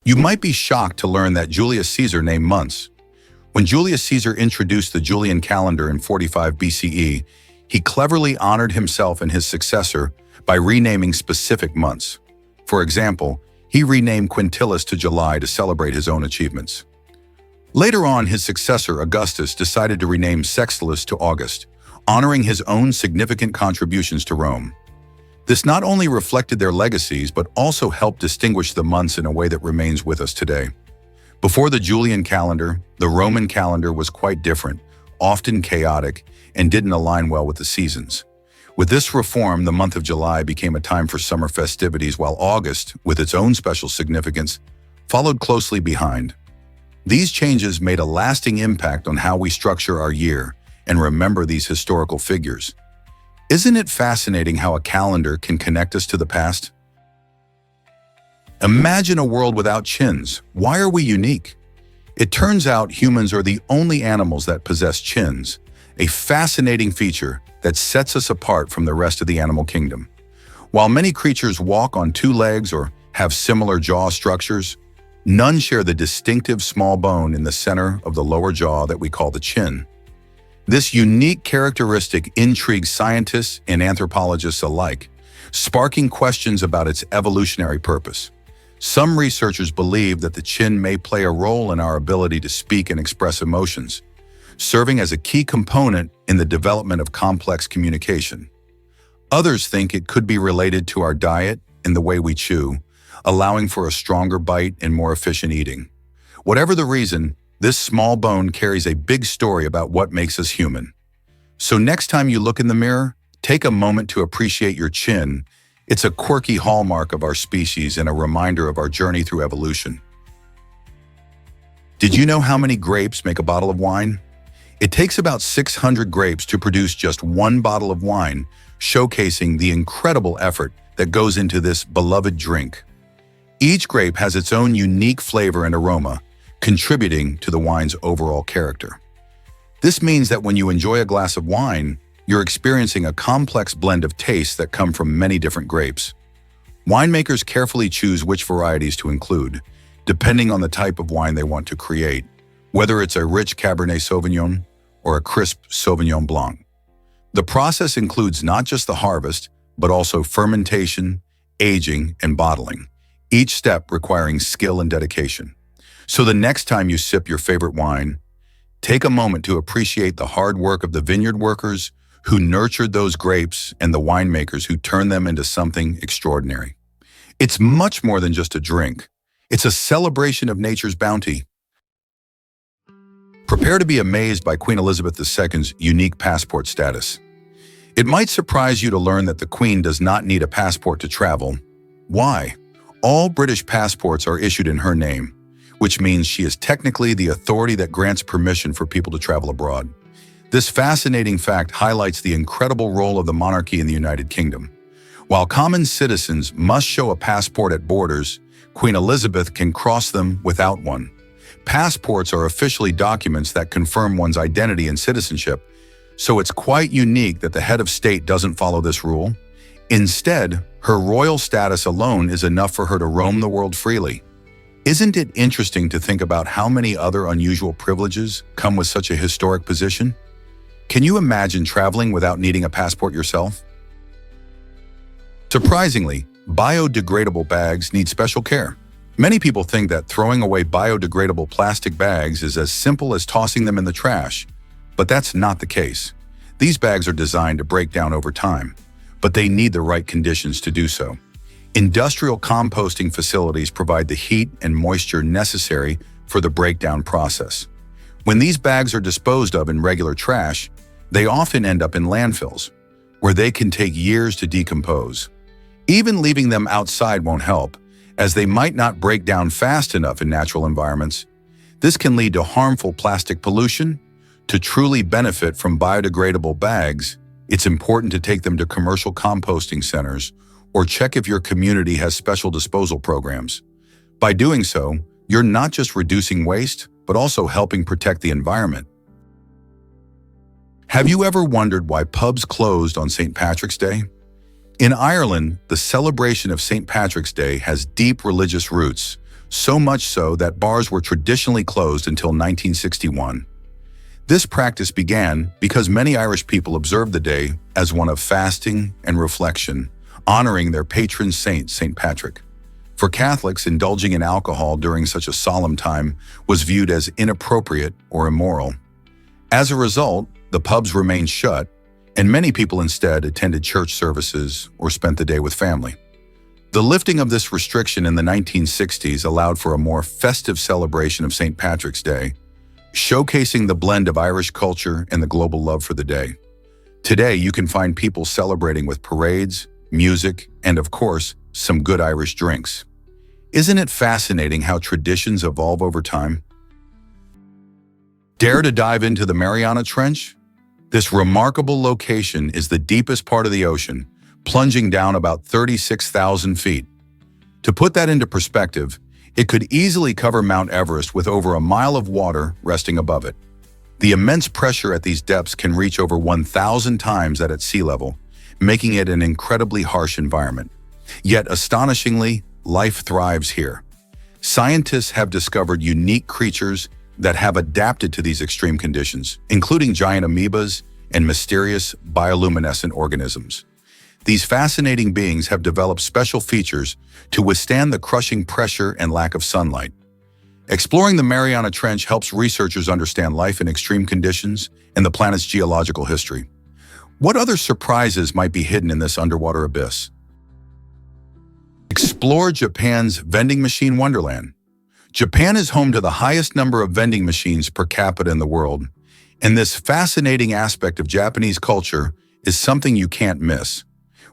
You might be shocked to learn that Julius Caesar named months. When Julius Caesar introduced the Julian calendar in 45 BCE, he cleverly honored himself and his successor by renaming specific months. For example, he renamed Quintilis to July to celebrate his own achievements. Later on, his successor, Augustus, decided to rename Sextilis to August, honoring his own significant contributions to Rome. This not only reflected their legacies, but also helped distinguish the months in a way that remains with us today. Before the Julian calendar, the Roman calendar was quite different, often chaotic, and didn't align well with the seasons. With this reform, the month of July became a time for summer festivities, while August, with its own special significance, followed closely behind. These changes made a lasting impact on how we structure our year and remember these historical figures. Isn't it fascinating how a calendar can connect us to the past? Imagine a world without chins. Why are we unique? It turns out humans are the only animals that possess chins, a fascinating feature that sets us apart from the rest of the animal kingdom. While many creatures walk on two legs or have similar jaw structures, none share the distinctive small bone in the center of the lower jaw that we call the chin. This unique characteristic intrigues scientists and anthropologists alike, sparking questions about its evolutionary purpose. Some researchers believe that the chin may play a role in our ability to speak and express emotions, serving as a key component in the development of complex communication. Others think it could be related to our diet and the way we chew, allowing for a stronger bite and more efficient eating. Whatever the reason, this small bone carries a big story about what makes us human. So next time you look in the mirror, take a moment to appreciate your chin. It's a quirky hallmark of our species and a reminder of our journey through evolution. Did you know how many grapes make a bottle of wine? It takes about 600 grapes to produce just one bottle of wine, showcasing the incredible effort that goes into this beloved drink. Each grape has its own unique flavor and aroma, contributing to the wine's overall character. This means that when you enjoy a glass of wine, you're experiencing a complex blend of tastes that come from many different grapes. Winemakers carefully choose which varieties to include, depending on the type of wine they want to create, whether it's a rich Cabernet Sauvignon or a crisp Sauvignon Blanc. The process includes not just the harvest, but also fermentation, aging, and bottling, each step requiring skill and dedication. So the next time you sip your favorite wine, take a moment to appreciate the hard work of the vineyard workers who nurtured those grapes and the winemakers who turned them into something extraordinary. It's much more than just a drink. It's a celebration of nature's bounty. Prepare to be amazed by Queen Elizabeth II's unique passport status. It might surprise you to learn that the Queen does not need a passport to travel. Why? All British passports are issued in her name, which means she is technically the authority that grants permission for people to travel abroad. This fascinating fact highlights the incredible role of the monarchy in the United Kingdom. While common citizens must show a passport at borders, Queen Elizabeth can cross them without one. Passports are officially documents that confirm one's identity and citizenship, so it's quite unique that the head of state doesn't follow this rule. Instead, her royal status alone is enough for her to roam the world freely. Isn't it interesting to think about how many other unusual privileges come with such a historic position? Can you imagine traveling without needing a passport yourself? Surprisingly, biodegradable bags need special care. Many people think that throwing away biodegradable plastic bags is as simple as tossing them in the trash, but that's not the case. These bags are designed to break down over time, but they need the right conditions to do so. Industrial composting facilities provide the heat and moisture necessary for the breakdown process. When these bags are disposed of in regular trash, they often end up in landfills, where they can take years to decompose. Even leaving them outside won't help, as they might not break down fast enough in natural environments. This can lead to harmful plastic pollution. To truly benefit from biodegradable bags, it's important to take them to commercial composting centers or check if your community has special disposal programs. By doing so, you're not just reducing waste, but also helping protect the environment. Have you ever wondered why pubs closed on St. Patrick's Day? In Ireland, the celebration of St. Patrick's Day has deep religious roots, so much so that bars were traditionally closed until 1961. This practice began because many Irish people observed the day as one of fasting and reflection, honoring their patron saint, St. Patrick. For Catholics, indulging in alcohol during such a solemn time was viewed as inappropriate or immoral. As a result, the pubs remained shut, and many people instead attended church services or spent the day with family. The lifting of this restriction in the 1960s allowed for a more festive celebration of St. Patrick's Day, showcasing the blend of Irish culture and the global love for the day. Today, you can find people celebrating with parades, music, and of course, some good Irish drinks. Isn't it fascinating how traditions evolve over time? Dare to dive into the Mariana Trench? This remarkable location is the deepest part of the ocean, plunging down about 36,000 feet. To put that into perspective, it could easily cover Mount Everest with over a mile of water resting above it. The immense pressure at these depths can reach over 1,000 times that at sea level, making it an incredibly harsh environment. Yet, astonishingly, life thrives here. Scientists have discovered unique creatures that have adapted to these extreme conditions, including giant amoebas and mysterious bioluminescent organisms. These fascinating beings have developed special features to withstand the crushing pressure and lack of sunlight. Exploring the Mariana Trench helps researchers understand life in extreme conditions and the planet's geological history. What other surprises might be hidden in this underwater abyss? Explore Japan's vending machine wonderland. Japan is home to the highest number of vending machines per capita in the world, and this fascinating aspect of Japanese culture is something you can't miss.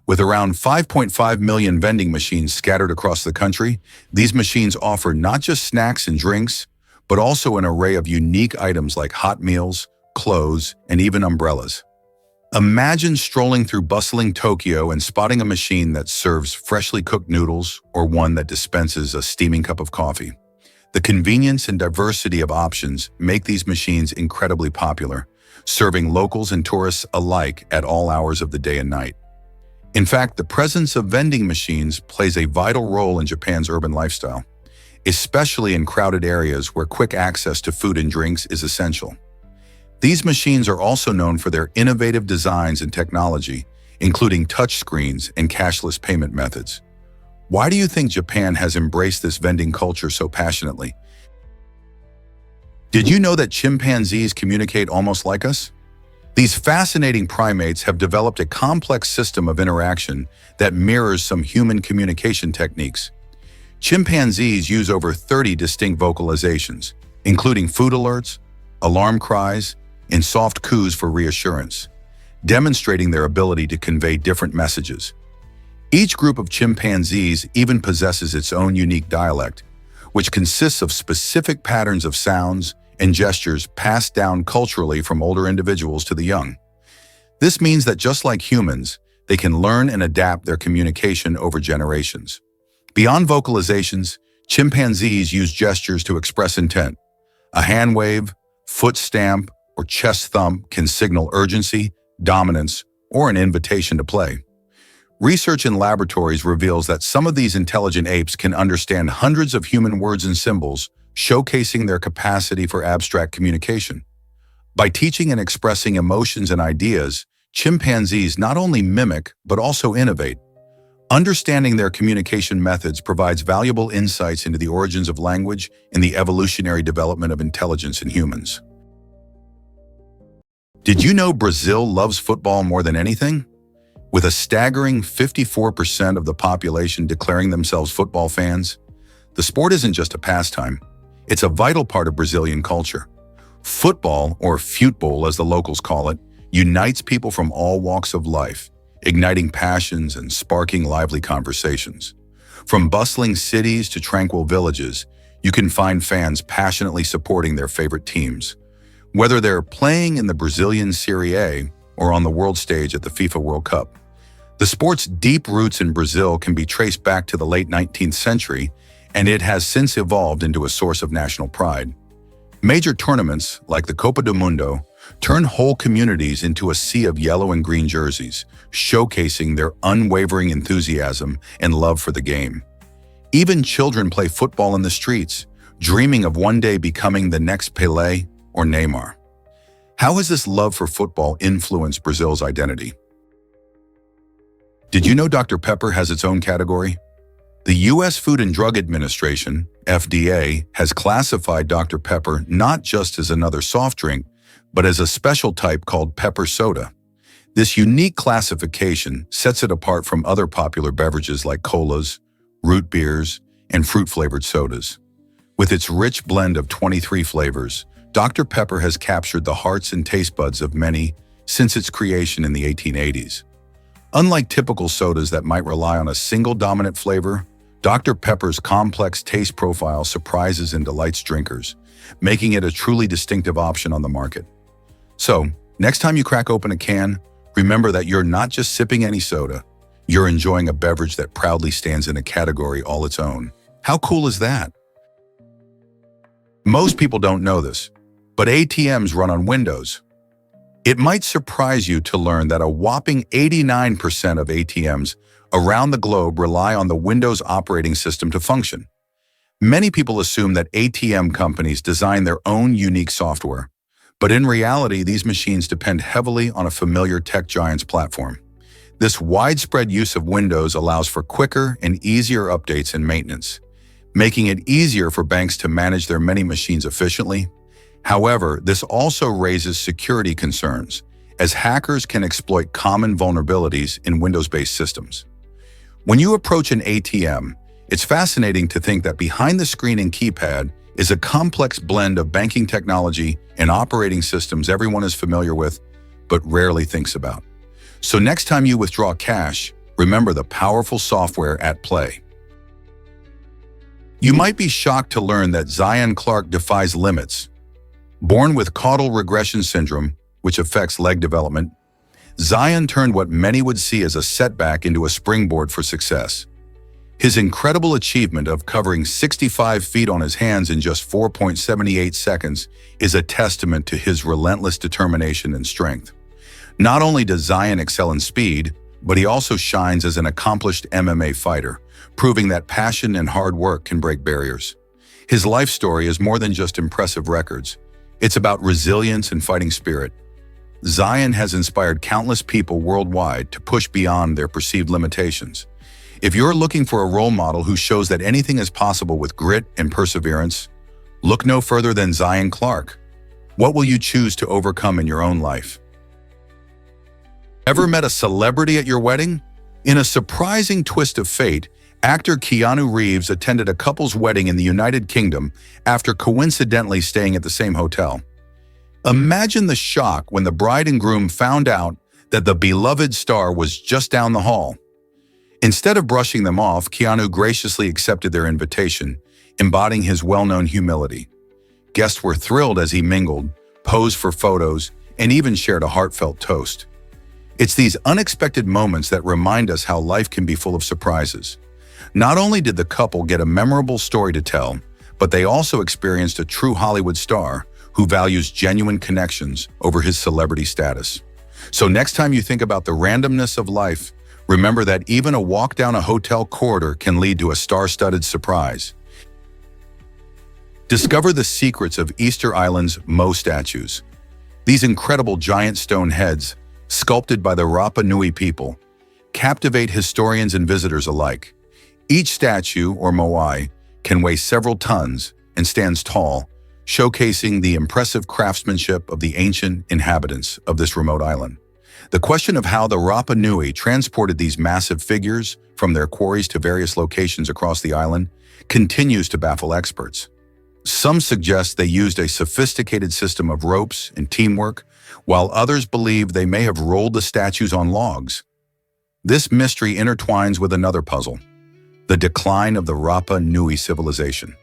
With around 5.5 million vending machines scattered across the country, these machines offer not just snacks and drinks, but also an array of unique items like hot meals, clothes, and even umbrellas. Imagine strolling through bustling Tokyo and spotting a machine that serves freshly cooked noodles or one that dispenses a steaming cup of coffee. The convenience and diversity of options make these machines incredibly popular, serving locals and tourists alike at all hours of the day and night. In fact, the presence of vending machines plays a vital role in Japan's urban lifestyle, especially in crowded areas where quick access to food and drinks is essential. These machines are also known for their innovative designs and technology, including touchscreens and cashless payment methods. Why do you think Japan has embraced this vending culture so passionately? Did you know that chimpanzees communicate almost like us? These fascinating primates have developed a complex system of interaction that mirrors some human communication techniques. Chimpanzees use over 30 distinct vocalizations, including food alerts, alarm cries, and soft coos for reassurance, demonstrating their ability to convey different messages. Each group of chimpanzees even possesses its own unique dialect, which consists of specific patterns of sounds and gestures passed down culturally from older individuals to the young. This means that just like humans, they can learn and adapt their communication over generations. Beyond vocalizations, chimpanzees use gestures to express intent. A hand wave, foot stamp, or chest thump can signal urgency, dominance, or an invitation to play. Research in laboratories reveals that some of these intelligent apes can understand hundreds of human words and symbols, showcasing their capacity for abstract communication. By teaching and expressing emotions and ideas, chimpanzees not only mimic but also innovate. Understanding their communication methods provides valuable insights into the origins of language and the evolutionary development of intelligence in humans. Did you know Brazil loves football more than anything? With a staggering 54% of the population declaring themselves football fans, the sport isn't just a pastime. It's a vital part of Brazilian culture. Football, or futebol as the locals call it, unites people from all walks of life, igniting passions and sparking lively conversations. From bustling cities to tranquil villages, you can find fans passionately supporting their favorite teams. Whether they're playing in the Brazilian Serie A or on the world stage at the FIFA World Cup. The sport's deep roots in Brazil can be traced back to the late 19th century, and it has since evolved into a source of national pride. Major tournaments, like the Copa do Mundo, turn whole communities into a sea of yellow and green jerseys, showcasing their unwavering enthusiasm and love for the game. Even children play football in the streets, dreaming of one day becoming the next Pelé or Neymar. How has this love for football influenced Brazil's identity? Did you know Dr. Pepper has its own category? The U.S. Food and Drug Administration, FDA, has classified Dr. Pepper not just as another soft drink, but as a special type called pepper soda. This unique classification sets it apart from other popular beverages like colas, root beers, and fruit-flavored sodas. With its rich blend of 23 flavors, Dr. Pepper has captured the hearts and taste buds of many since its creation in the 1880s. Unlike typical sodas that might rely on a single dominant flavor, Dr. Pepper's complex taste profile surprises and delights drinkers, making it a truly distinctive option on the market. So, next time you crack open a can, remember that you're not just sipping any soda, you're enjoying a beverage that proudly stands in a category all its own. How cool is that? Most people don't know this, but ATMs run on Windows. It might surprise you to learn that a whopping 89% of ATMs around the globe rely on the Windows operating system to function. Many people assume that ATM companies design their own unique software, but in reality, these machines depend heavily on a familiar tech giant's platform. This widespread use of Windows allows for quicker and easier updates and maintenance, making it easier for banks to manage their many machines efficiently. However, this also raises security concerns, as hackers can exploit common vulnerabilities in Windows-based systems. When you approach an ATM, it's fascinating to think that behind the screen and keypad is a complex blend of banking technology and operating systems everyone is familiar with, but rarely thinks about. So next time you withdraw cash, remember the powerful software at play. You might be shocked to learn that Zion Clark defies limits. Born with caudal regression syndrome, which affects leg development, Zion turned what many would see as a setback into a springboard for success. His incredible achievement of covering 65 feet on his hands in just 4.78 seconds is a testament to his relentless determination and strength. Not only does Zion excel in speed, but he also shines as an accomplished MMA fighter, proving that passion and hard work can break barriers. His life story is more than just impressive records. It's about resilience and fighting spirit. Zion has inspired countless people worldwide to push beyond their perceived limitations. If you're looking for a role model who shows that anything is possible with grit and perseverance, look no further than Zion Clark. What will you choose to overcome in your own life? Ever met a celebrity at your wedding? In a surprising twist of fate, actor Keanu Reeves attended a couple's wedding in the United Kingdom after coincidentally staying at the same hotel. Imagine the shock when the bride and groom found out that the beloved star was just down the hall. Instead of brushing them off, Keanu graciously accepted their invitation, embodying his well-known humility. Guests were thrilled as he mingled, posed for photos, and even shared a heartfelt toast. It's these unexpected moments that remind us how life can be full of surprises. Not only did the couple get a memorable story to tell, but they also experienced a true Hollywood star who values genuine connections over his celebrity status. So next time you think about the randomness of life, remember that even a walk down a hotel corridor can lead to a star-studded surprise. Discover the secrets of Easter Island's Mo statues. These incredible giant stone heads, sculpted by the Rapa Nui people, captivate historians and visitors alike. Each statue, or moai, can weigh several tons and stands tall, showcasing the impressive craftsmanship of the ancient inhabitants of this remote island. The question of how the Rapa Nui transported these massive figures from their quarries to various locations across the island continues to baffle experts. Some suggest they used a sophisticated system of ropes and teamwork, while others believe they may have rolled the statues on logs. This mystery intertwines with another puzzle: the decline of the Rapa Nui civilization.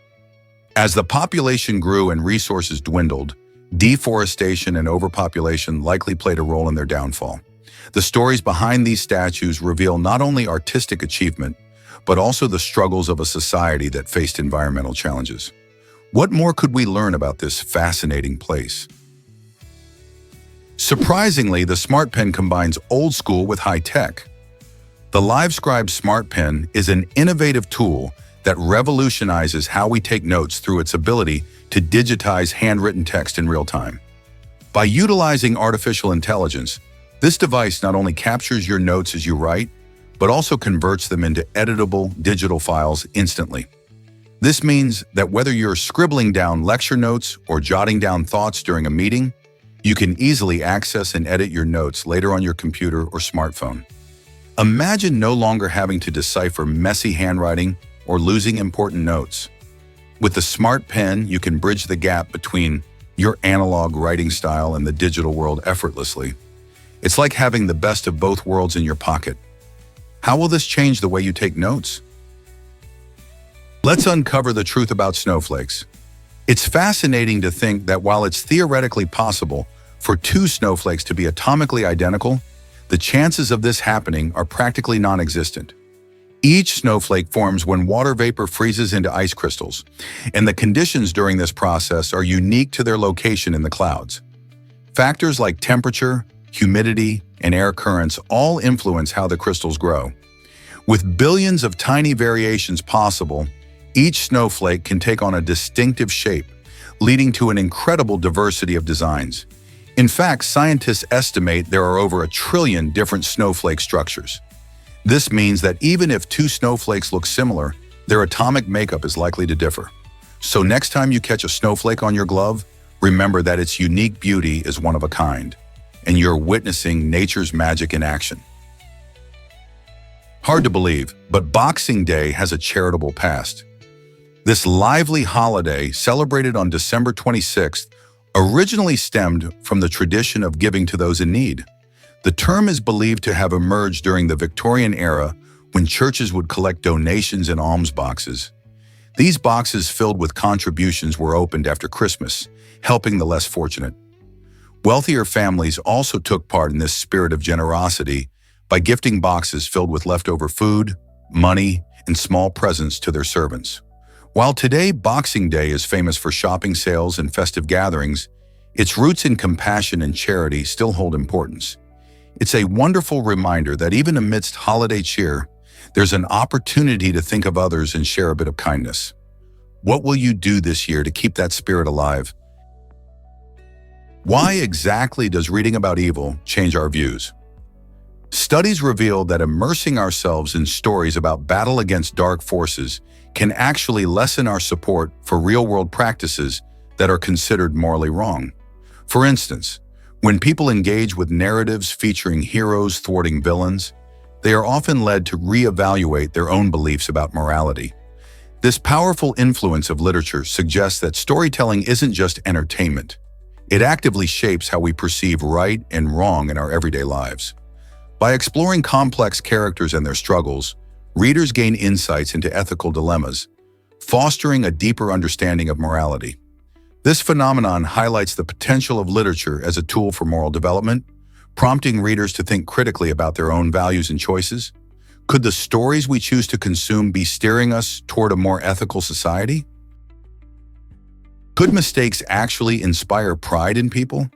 As the population grew and resources dwindled, deforestation and overpopulation likely played a role in their downfall. The stories behind these statues reveal not only artistic achievement, but also the struggles of a society that faced environmental challenges. What more could we learn about this fascinating place? Surprisingly, the Smart Pen combines old school with high tech. The LiveScribe Smart Pen is an innovative tool that revolutionizes how we take notes through its ability to digitize handwritten text in real time. By utilizing artificial intelligence, this device not only captures your notes as you write, but also converts them into editable digital files instantly. This means that whether you're scribbling down lecture notes or jotting down thoughts during a meeting, you can easily access and edit your notes later on your computer or smartphone. Imagine no longer having to decipher messy handwriting or losing important notes. With the smart pen, you can bridge the gap between your analog writing style and the digital world effortlessly. It's like having the best of both worlds in your pocket. How will this change the way you take notes? Let's uncover the truth about snowflakes. It's fascinating to think that while it's theoretically possible for two snowflakes to be atomically identical, the chances of this happening are practically non-existent. Each snowflake forms when water vapor freezes into ice crystals, and the conditions during this process are unique to their location in the clouds. Factors like temperature, humidity, and air currents all influence how the crystals grow. With billions of tiny variations possible, each snowflake can take on a distinctive shape, leading to an incredible diversity of designs. In fact, scientists estimate there are over 1 trillion different snowflake structures. This means that even if two snowflakes look similar, their atomic makeup is likely to differ. So next time you catch a snowflake on your glove, remember that its unique beauty is one of a kind, and you're witnessing nature's magic in action. Hard to believe, but Boxing Day has a charitable past. This lively holiday, celebrated on December 26th, originally stemmed from the tradition of giving to those in need. The term is believed to have emerged during the Victorian era when churches would collect donations in alms boxes. These boxes filled with contributions were opened after Christmas, helping the less fortunate. Wealthier families also took part in this spirit of generosity by gifting boxes filled with leftover food, money, and small presents to their servants. While today Boxing Day is famous for shopping sales and festive gatherings, its roots in compassion and charity still hold importance. It's a wonderful reminder that even amidst holiday cheer, there's an opportunity to think of others and share a bit of kindness. What will you do this year to keep that spirit alive? Why exactly does reading about evil change our views? Studies reveal that immersing ourselves in stories about battle against dark forces can actually lessen our support for real-world practices that are considered morally wrong. For instance, when people engage with narratives featuring heroes thwarting villains, they are often led to reevaluate their own beliefs about morality. This powerful influence of literature suggests that storytelling isn't just entertainment. It actively shapes how we perceive right and wrong in our everyday lives. By exploring complex characters and their struggles, readers gain insights into ethical dilemmas, fostering a deeper understanding of morality. This phenomenon highlights the potential of literature as a tool for moral development, prompting readers to think critically about their own values and choices. Could the stories we choose to consume be steering us toward a more ethical society? Could mistakes actually inspire pride in people?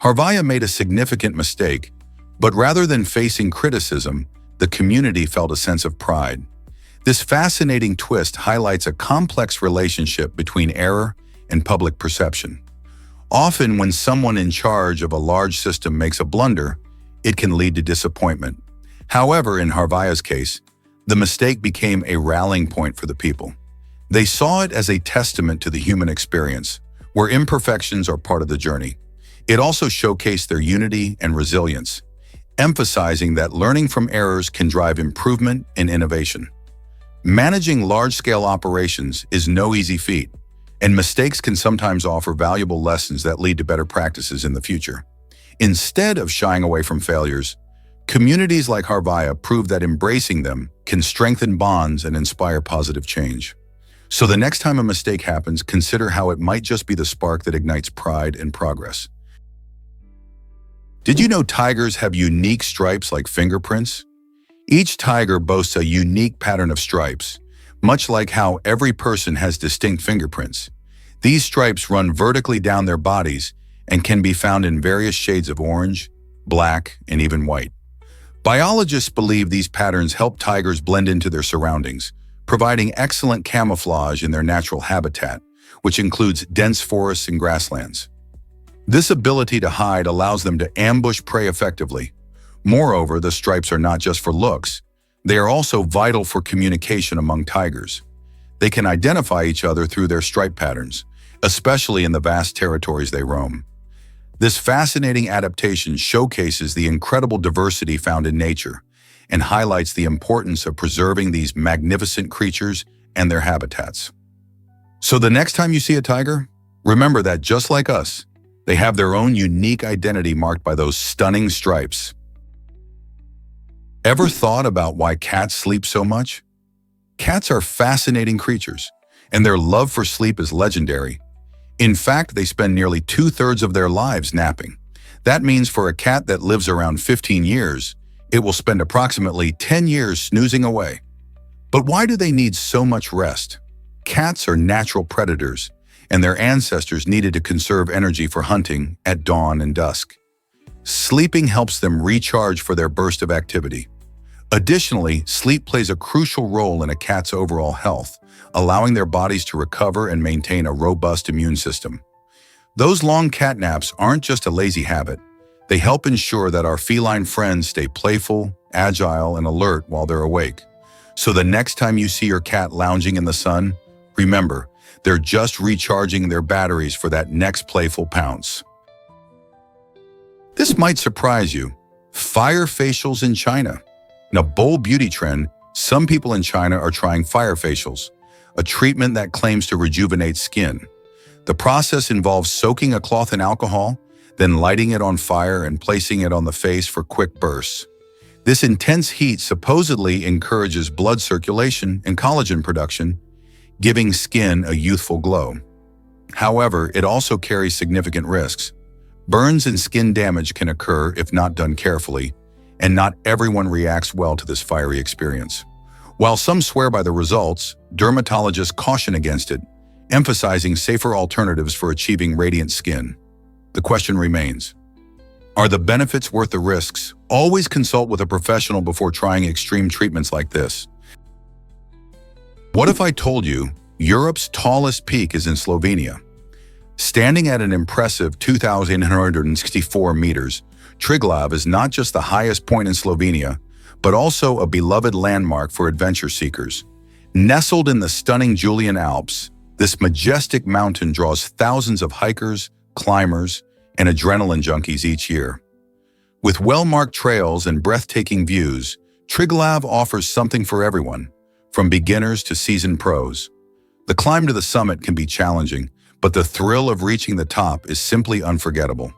Harvaya made a significant mistake, but rather than facing criticism, the community felt a sense of pride. This fascinating twist highlights a complex relationship between error and public perception. Often, when someone in charge of a large system makes a blunder, it can lead to disappointment. However, in Harvaya's case, the mistake became a rallying point for the people. They saw it as a testament to the human experience, where imperfections are part of the journey. It also showcased their unity and resilience, emphasizing that learning from errors can drive improvement and innovation. Managing large-scale operations is no easy feat, and mistakes can sometimes offer valuable lessons that lead to better practices in the future. Instead of shying away from failures, communities like Harvaya prove that embracing them can strengthen bonds and inspire positive change. So the next time a mistake happens, consider how it might just be the spark that ignites pride and progress. Did you know tigers have unique stripes like fingerprints? Each tiger boasts a unique pattern of stripes, much like how every person has distinct fingerprints. These stripes run vertically down their bodies and can be found in various shades of orange, black, and even white. Biologists believe these patterns help tigers blend into their surroundings, providing excellent camouflage in their natural habitat, which includes dense forests and grasslands. This ability to hide allows them to ambush prey effectively. Moreover, the stripes are not just for looks. They are also vital for communication among tigers. They can identify each other through their stripe patterns, especially in the vast territories they roam. This fascinating adaptation showcases the incredible diversity found in nature and highlights the importance of preserving these magnificent creatures and their habitats. So the next time you see a tiger, remember that just like us, they have their own unique identity marked by those stunning stripes. Ever thought about why cats sleep so much? Cats are fascinating creatures, and their love for sleep is legendary. In fact, they spend nearly 2/3 of their lives napping. That means for a cat that lives around 15 years, it will spend approximately 10 years snoozing away. But why do they need so much rest? Cats are natural predators, and their ancestors needed to conserve energy for hunting at dawn and dusk. Sleeping helps them recharge for their burst of activity. Additionally, sleep plays a crucial role in a cat's overall health, allowing their bodies to recover and maintain a robust immune system. Those long cat naps aren't just a lazy habit. They help ensure that our feline friends stay playful, agile, and alert while they're awake. So the next time you see your cat lounging in the sun, remember, they're just recharging their batteries for that next playful pounce. This might surprise you. Fire facials in China. In a bold beauty trend, some people in China are trying fire facials, a treatment that claims to rejuvenate skin. The process involves soaking a cloth in alcohol, then lighting it on fire and placing it on the face for quick bursts. This intense heat supposedly encourages blood circulation and collagen production, giving skin a youthful glow. However, it also carries significant risks. Burns and skin damage can occur if not done carefully, and not everyone reacts well to this fiery experience. While some swear by the results, dermatologists caution against it, emphasizing safer alternatives for achieving radiant skin. The question remains, are the benefits worth the risks? Always consult with a professional before trying extreme treatments like this. What if I told you Europe's tallest peak is in Slovenia? Standing at an impressive 2,164 meters, Triglav is not just the highest point in Slovenia, but also a beloved landmark for adventure seekers. Nestled in the stunning Julian Alps, this majestic mountain draws thousands of hikers, climbers, and adrenaline junkies each year. With well-marked trails and breathtaking views, Triglav offers something for everyone, from beginners to seasoned pros. The climb to the summit can be challenging, but the thrill of reaching the top is simply unforgettable.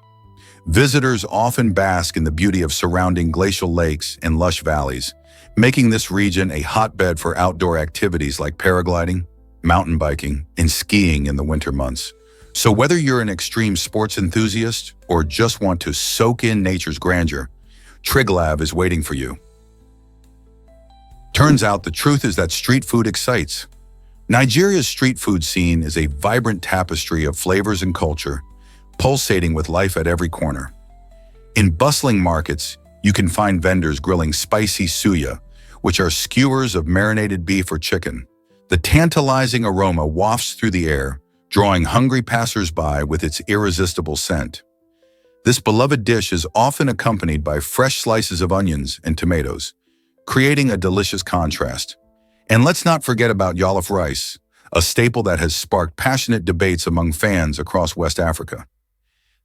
Visitors often bask in the beauty of surrounding glacial lakes and lush valleys, making this region a hotbed for outdoor activities like paragliding, mountain biking, and skiing in the winter months. So whether you're an extreme sports enthusiast or just want to soak in nature's grandeur, Triglav is waiting for you. Turns out the truth is that street food excites. Nigeria's street food scene is a vibrant tapestry of flavors and culture, pulsating with life at every corner. In bustling markets, you can find vendors grilling spicy suya, which are skewers of marinated beef or chicken. The tantalizing aroma wafts through the air, drawing hungry passers-by with its irresistible scent. This beloved dish is often accompanied by fresh slices of onions and tomatoes, creating a delicious contrast. And let's not forget about jollof rice, a staple that has sparked passionate debates among fans across West Africa.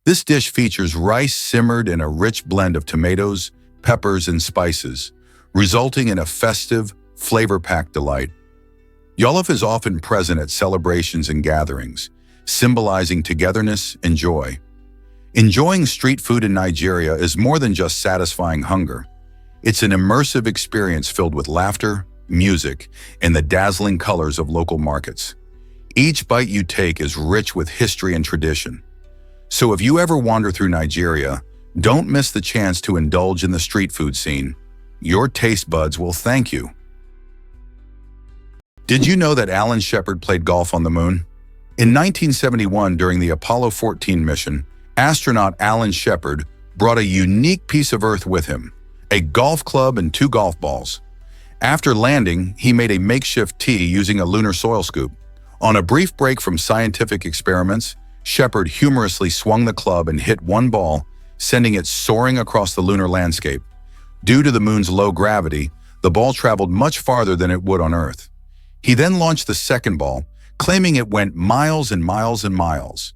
This dish features rice simmered in a rich blend of tomatoes, peppers, and spices, resulting in a festive, flavor-packed delight. Jollof is often present at celebrations and gatherings, symbolizing togetherness and joy. Enjoying street food in Nigeria is more than just satisfying hunger. It's an immersive experience filled with laughter, music, and the dazzling colors of local markets. Each bite you take is rich with history and tradition. So if you ever wander through Nigeria, don't miss the chance to indulge in the street food scene. Your taste buds will thank you. Did you know that Alan Shepard played golf on the moon? In 1971, during the Apollo 14 mission, astronaut Alan Shepard brought a unique piece of Earth with him, a golf club and 2 golf balls. After landing, he made a makeshift tea using a lunar soil scoop. On a brief break from scientific experiments, Shepard humorously swung the club and hit one ball, sending it soaring across the lunar landscape. Due to the moon's low gravity, the ball traveled much farther than it would on Earth. He then launched the second ball, claiming it went miles and miles and miles.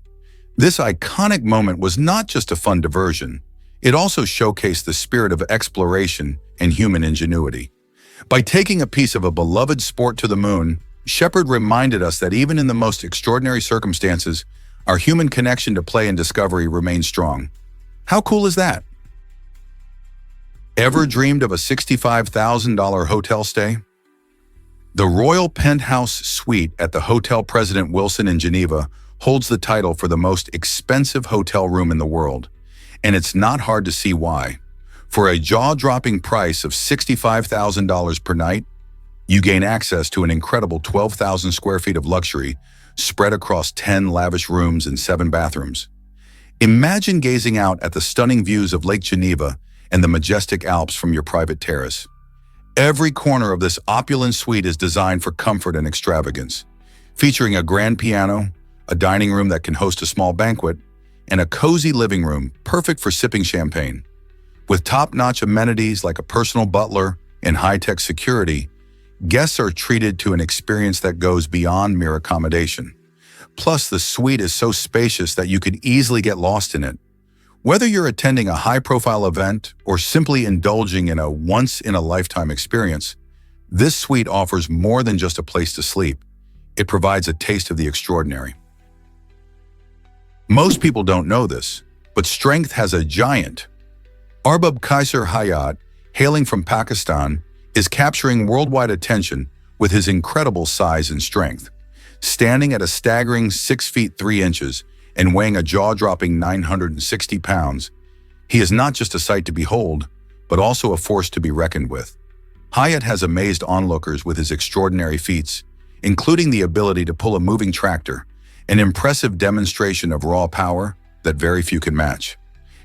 This iconic moment was not just a fun diversion. It also showcased the spirit of exploration and human ingenuity. By taking a piece of a beloved sport to the moon, Shepard reminded us that even in the most extraordinary circumstances, our human connection to play and discovery remains strong. How cool is that? Ever dreamed of a $65,000 hotel stay? The Royal Penthouse Suite at the Hotel President Wilson in Geneva holds the title for the most expensive hotel room in the world, and it's not hard to see why. For a jaw-dropping price of $65,000 per night, you gain access to an incredible 12,000 square feet of luxury spread across 10 lavish rooms and 7 bathrooms. Imagine gazing out at the stunning views of Lake Geneva and the majestic Alps from your private terrace. Every corner of this opulent suite is designed for comfort and extravagance, featuring a grand piano, a dining room that can host a small banquet, and a cozy living room perfect for sipping champagne. With top-notch amenities like a personal butler and high-tech security, guests are treated to an experience that goes beyond mere accommodation. Plus, the suite is so spacious that you could easily get lost in it. Whether you're attending a high-profile event or simply indulging in a once-in-a-lifetime experience, this suite offers more than just a place to sleep. It provides a taste of the extraordinary. Most people don't know this, but strength has a giant. Arbab Kaiser Hayat, hailing from Pakistan, is capturing worldwide attention with his incredible size and strength. Standing at a staggering 6 feet 3 inches and weighing a jaw-dropping 960 pounds, he is not just a sight to behold, but also a force to be reckoned with. Hayat has amazed onlookers with his extraordinary feats, including the ability to pull a moving tractor, an impressive demonstration of raw power that very few can match.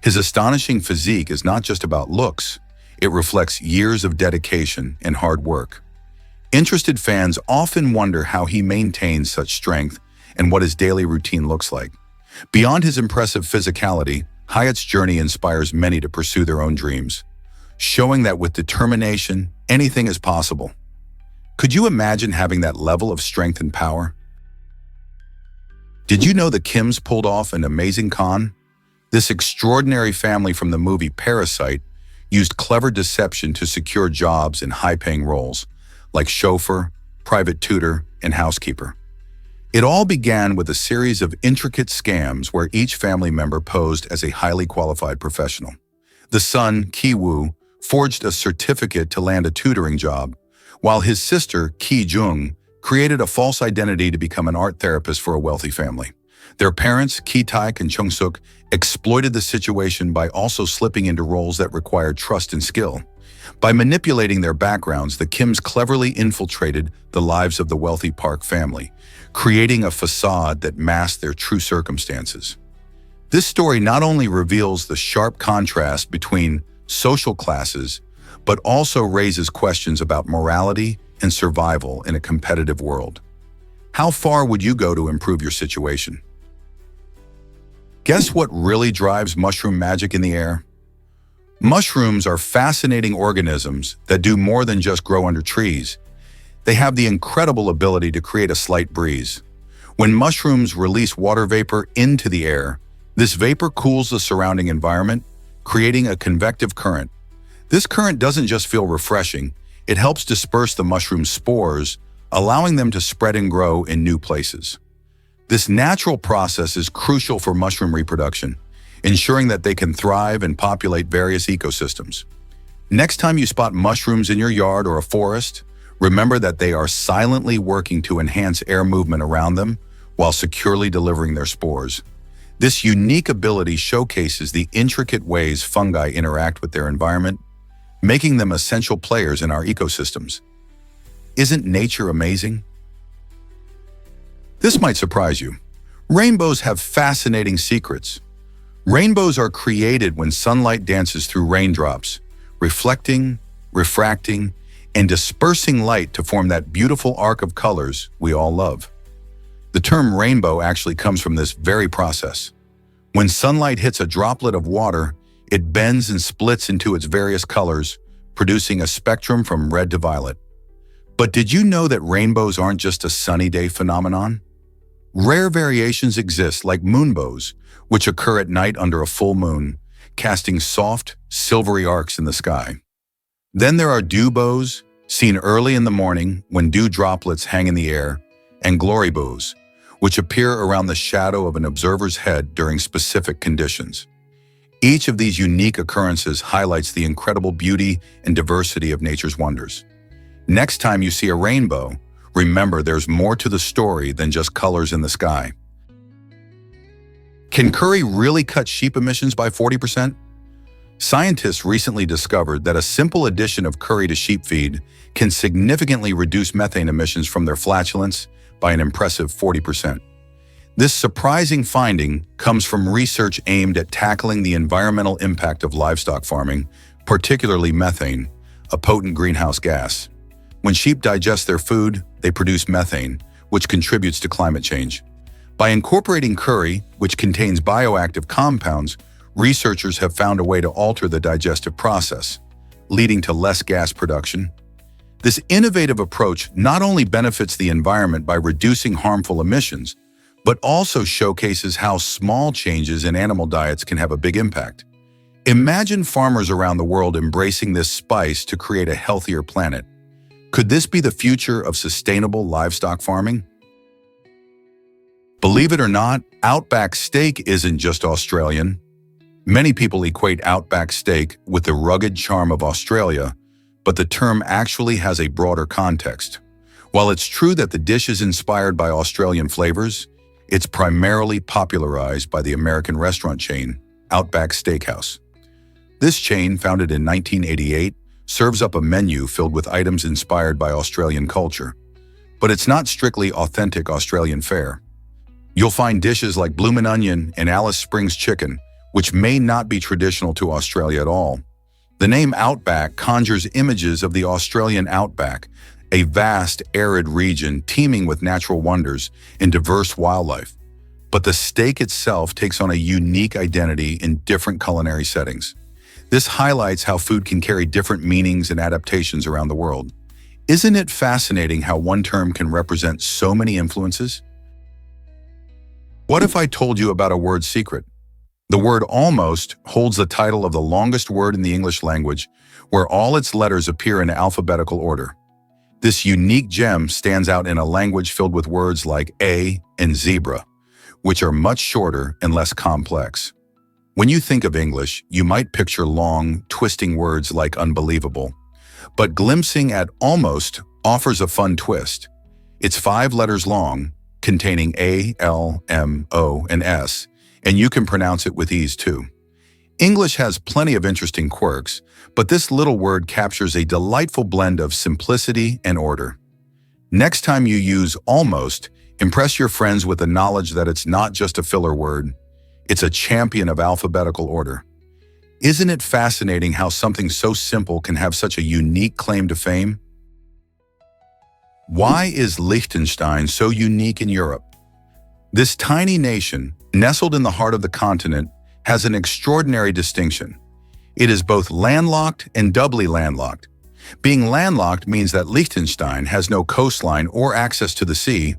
His astonishing physique is not just about looks, it reflects years of dedication and hard work. Interested fans often wonder how he maintains such strength and what his daily routine looks like. Beyond his impressive physicality, Hayat's journey inspires many to pursue their own dreams, showing that with determination, anything is possible. Could you imagine having that level of strength and power? Did you know the Kims pulled off an amazing con? This extraordinary family from the movie Parasite used clever deception to secure jobs in high-paying roles, like chauffeur, private tutor, and housekeeper. It all began with a series of intricate scams where each family member posed as a highly qualified professional. The son, Ki-woo, forged a certificate to land a tutoring job, while his sister, Ki-jung, created a false identity to become an art therapist for a wealthy family. Their parents, Ki-taek and Chung-suk, exploited the situation by also slipping into roles that required trust and skill. By manipulating their backgrounds, the Kims cleverly infiltrated the lives of the wealthy Park family, creating a facade that masked their true circumstances. This story not only reveals the sharp contrast between social classes, but also raises questions about morality and survival in a competitive world. How far would you go to improve your situation? Guess what really drives mushroom magic in the air? Mushrooms are fascinating organisms that do more than just grow under trees. They have the incredible ability to create a slight breeze. When mushrooms release water vapor into the air, this vapor cools the surrounding environment, creating a convective current. This current doesn't just feel refreshing, it helps disperse the mushroom spores, allowing them to spread and grow in new places. This natural process is crucial for mushroom reproduction, ensuring that they can thrive and populate various ecosystems. Next time you spot mushrooms in your yard or a forest, remember that they are silently working to enhance air movement around them while securely delivering their spores. This unique ability showcases the intricate ways fungi interact with their environment, making them essential players in our ecosystems. Isn't nature amazing? This might surprise you. Rainbows have fascinating secrets. Rainbows are created when sunlight dances through raindrops, reflecting, refracting, and dispersing light to form that beautiful arc of colors we all love. The term rainbow actually comes from this very process. When sunlight hits a droplet of water, it bends and splits into its various colors, producing a spectrum from red to violet. But did you know that rainbows aren't just a sunny day phenomenon? Rare variations exist like moonbows, which occur at night under a full moon, casting soft, silvery arcs in the sky. Then there are dew bows, seen early in the morning when dew droplets hang in the air, and glory bows, which appear around the shadow of an observer's head during specific conditions. Each of these unique occurrences highlights the incredible beauty and diversity of nature's wonders. Next time you see a rainbow, remember there's more to the story than just colors in the sky. Can curry really cut sheep emissions by 40%? Scientists recently discovered that a simple addition of curry to sheep feed can significantly reduce methane emissions from their flatulence by an impressive 40%. This surprising finding comes from research aimed at tackling the environmental impact of livestock farming, particularly methane, a potent greenhouse gas. When sheep digest their food, they produce methane, which contributes to climate change. By incorporating curry, which contains bioactive compounds, researchers have found a way to alter the digestive process, leading to less gas production. This innovative approach not only benefits the environment by reducing harmful emissions, but also showcases how small changes in animal diets can have a big impact. Imagine farmers around the world embracing this spice to create a healthier planet. Could this be the future of sustainable livestock farming? Believe it or not, Outback steak isn't just Australian. Many people equate Outback steak with the rugged charm of Australia, but the term actually has a broader context. While it's true that the dish is inspired by Australian flavors, it's primarily popularized by the American restaurant chain, Outback Steakhouse. This chain, founded in 1988, serves up a menu filled with items inspired by Australian culture. But it's not strictly authentic Australian fare. You'll find dishes like bloomin' onion and Alice Springs chicken, which may not be traditional to Australia at all. The name Outback conjures images of the Australian outback, a vast, arid region teeming with natural wonders and diverse wildlife. But the steak itself takes on a unique identity in different culinary settings. This highlights how food can carry different meanings and adaptations around the world. Isn't it fascinating how one term can represent so many influences? What if I told you about a word secret? The word almost holds the title of the longest word in the English language, where all its letters appear in alphabetical order. This unique gem stands out in a language filled with words like a and zebra, which are much shorter and less complex. When you think of English, you might picture long, twisting words like unbelievable. But glimpsing at almost offers a fun twist. It's 5 letters long, containing A, L, M, O, and S, and you can pronounce it with ease too. English has plenty of interesting quirks, but this little word captures a delightful blend of simplicity and order. Next time you use almost, impress your friends with the knowledge that it's not just a filler word. It's a champion of alphabetical order. Isn't it fascinating how something so simple can have such a unique claim to fame? Why is Liechtenstein so unique in Europe? This tiny nation, nestled in the heart of the continent, has an extraordinary distinction. It is both landlocked and doubly landlocked. Being landlocked means that Liechtenstein has no coastline or access to the sea,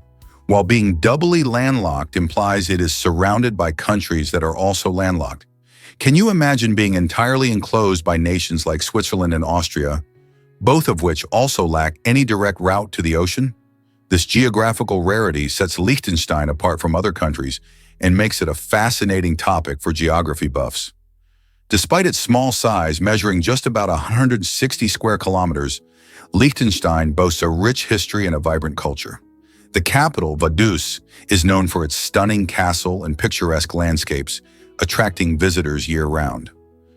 while being doubly landlocked implies it is surrounded by countries that are also landlocked. Can you imagine being entirely enclosed by nations like Switzerland and Austria, both of which also lack any direct route to the ocean? This geographical rarity sets Liechtenstein apart from other countries and makes it a fascinating topic for geography buffs. Despite its small size, measuring just about 160 square kilometers, Liechtenstein boasts a rich history and a vibrant culture. The capital, Vaduz, is known for its stunning castle and picturesque landscapes, attracting visitors year-round.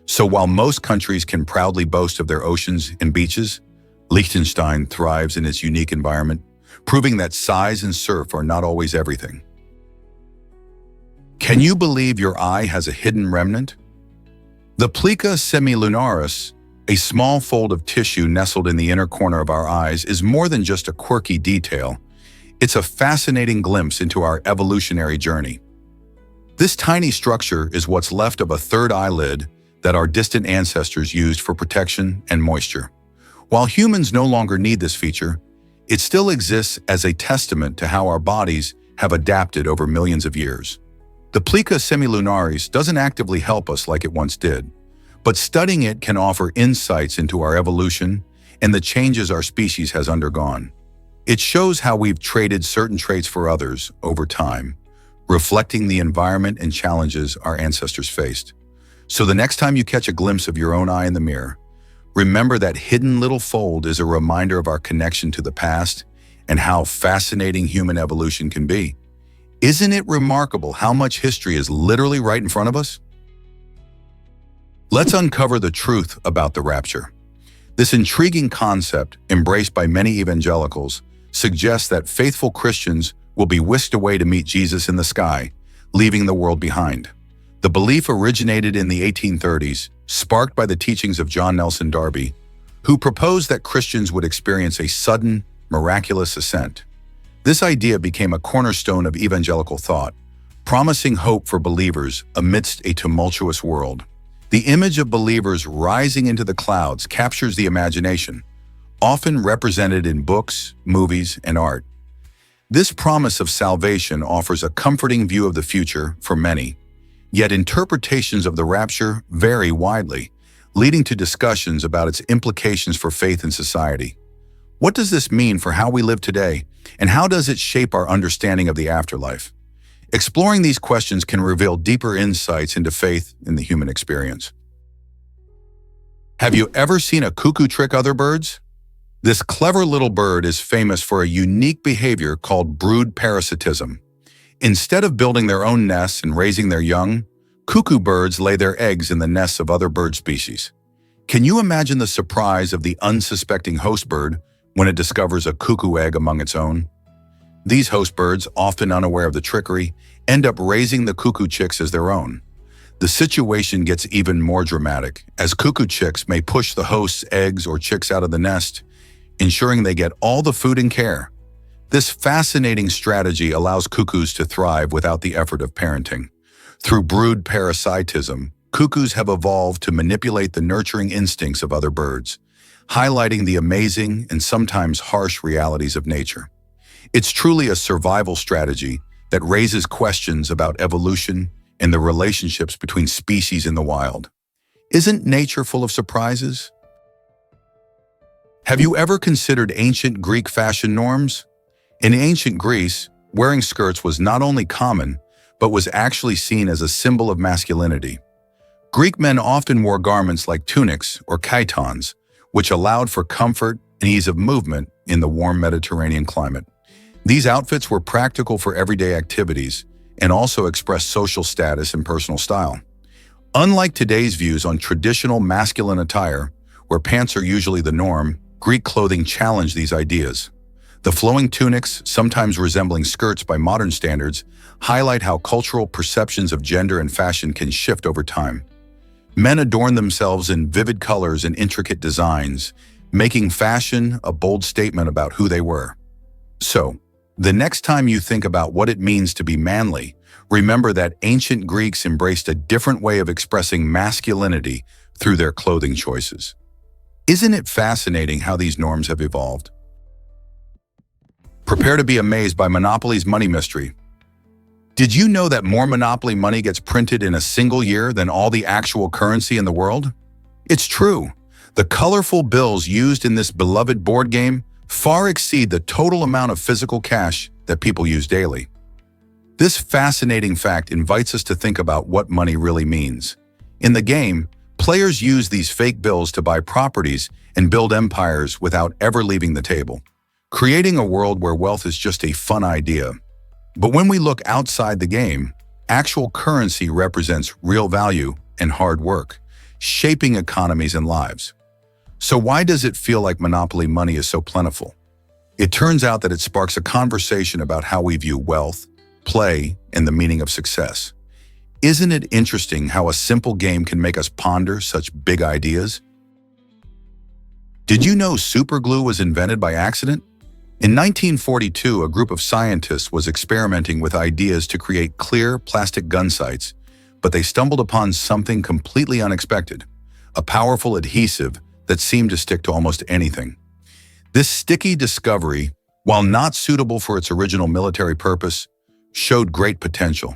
So while most countries can proudly boast of their oceans and beaches, Liechtenstein thrives in its unique environment, proving that size and surf are not always everything. Can you believe your eye has a hidden remnant? The plica semilunaris, A small fold of tissue nestled in the inner corner of our eyes is more than just a quirky detail. It's a fascinating glimpse into our evolutionary journey. This tiny structure is what's left of a third eyelid that our distant ancestors used for protection and moisture. While humans no longer need this feature, it still exists as a testament to how our bodies have adapted over millions of years. The plica semilunaris doesn't actively help us like it once did, but studying it can offer insights into our evolution and the changes our species has undergone. It shows how we've traded certain traits for others over time, reflecting the environment and challenges our ancestors faced. So the next time you catch a glimpse of your own eye in the mirror, remember that hidden little fold is a reminder of our connection to the past and how fascinating human evolution can be. Isn't it remarkable how much history is literally right in front of us? Let's uncover the truth about the rapture. This intriguing concept, embraced by many evangelicals, suggests that faithful Christians will be whisked away to meet Jesus in the sky, leaving the world behind. The belief originated in the 1830s, sparked by the teachings of John Nelson Darby, who proposed that Christians would experience a sudden, miraculous ascent. This idea became a cornerstone of evangelical thought, promising hope for believers amidst a tumultuous world. The image of believers rising into the clouds captures the imagination, often represented in books, movies, and art. This promise of salvation offers a comforting view of the future for many, yet interpretations of the rapture vary widely, leading to discussions about its implications for faith and society. What does this mean for how we live today, and how does it shape our understanding of the afterlife? Exploring these questions can reveal deeper insights into faith in the human experience. Have you ever seen a cuckoo trick other birds? This clever little bird is famous for a unique behavior called brood parasitism. Instead of building their own nests and raising their young, cuckoo birds lay their eggs in the nests of other bird species. Can you imagine the surprise of the unsuspecting host bird when it discovers a cuckoo egg among its own? These host birds, often unaware of the trickery, end up raising the cuckoo chicks as their own. The situation gets even more dramatic, as cuckoo chicks may push the host's eggs or chicks out of the nest, ensuring they get all the food and care. This fascinating strategy allows cuckoos to thrive without the effort of parenting. Through brood parasitism, cuckoos have evolved to manipulate the nurturing instincts of other birds, highlighting the amazing and sometimes harsh realities of nature. It's truly a survival strategy that raises questions about evolution and the relationships between species in the wild. Isn't nature full of surprises? Have you ever considered ancient Greek fashion norms? In ancient Greece, wearing skirts was not only common, but was actually seen as a symbol of masculinity. Greek men often wore garments like tunics or chitons, which allowed for comfort and ease of movement in the warm Mediterranean climate. These outfits were practical for everyday activities and also expressed social status and personal style. Unlike today's views on traditional masculine attire, where pants are usually the norm, Greek clothing challenged these ideas. The flowing tunics, sometimes resembling skirts by modern standards, highlight how cultural perceptions of gender and fashion can shift over time. Men adorn themselves in vivid colors and intricate designs, making fashion a bold statement about who they were. So, the next time you think about what it means to be manly, remember that ancient Greeks embraced a different way of expressing masculinity through their clothing choices. Isn't it fascinating how these norms have evolved? Prepare to be amazed by Monopoly's money mystery. Did you know that more Monopoly money gets printed in a single year than all the actual currency in the world? It's true. The colorful bills used in this beloved board game far exceed the total amount of physical cash that people use daily. This fascinating fact invites us to think about what money really means. In the game, players use these fake bills to buy properties and build empires without ever leaving the table, creating a world where wealth is just a fun idea. But when we look outside the game, actual currency represents real value and hard work, shaping economies and lives. So why does it feel like Monopoly money is so plentiful? It turns out that it sparks a conversation about how we view wealth, play, and the meaning of success. Isn't it interesting how a simple game can make us ponder such big ideas? Did you know superglue was invented by accident? In 1942, a group of scientists was experimenting with ideas to create clear plastic gun sights, but they stumbled upon something completely unexpected, a powerful adhesive that seemed to stick to almost anything. This sticky discovery, while not suitable for its original military purpose, showed great potential.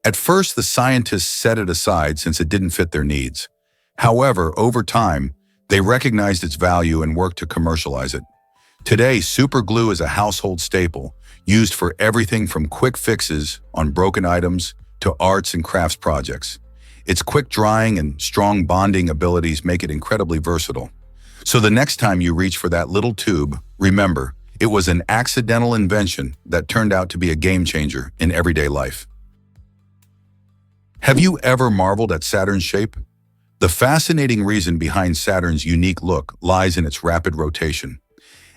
At first, the scientists set it aside since it didn't fit their needs. However, over time, they recognized its value and worked to commercialize it. Today, superglue is a household staple, used for everything from quick fixes on broken items to arts and crafts projects. Its quick drying and strong bonding abilities make it incredibly versatile. So the next time you reach for that little tube, remember, it was an accidental invention that turned out to be a game changer in everyday life. Have you ever marveled at Saturn's shape? The fascinating reason behind Saturn's unique look lies in its rapid rotation.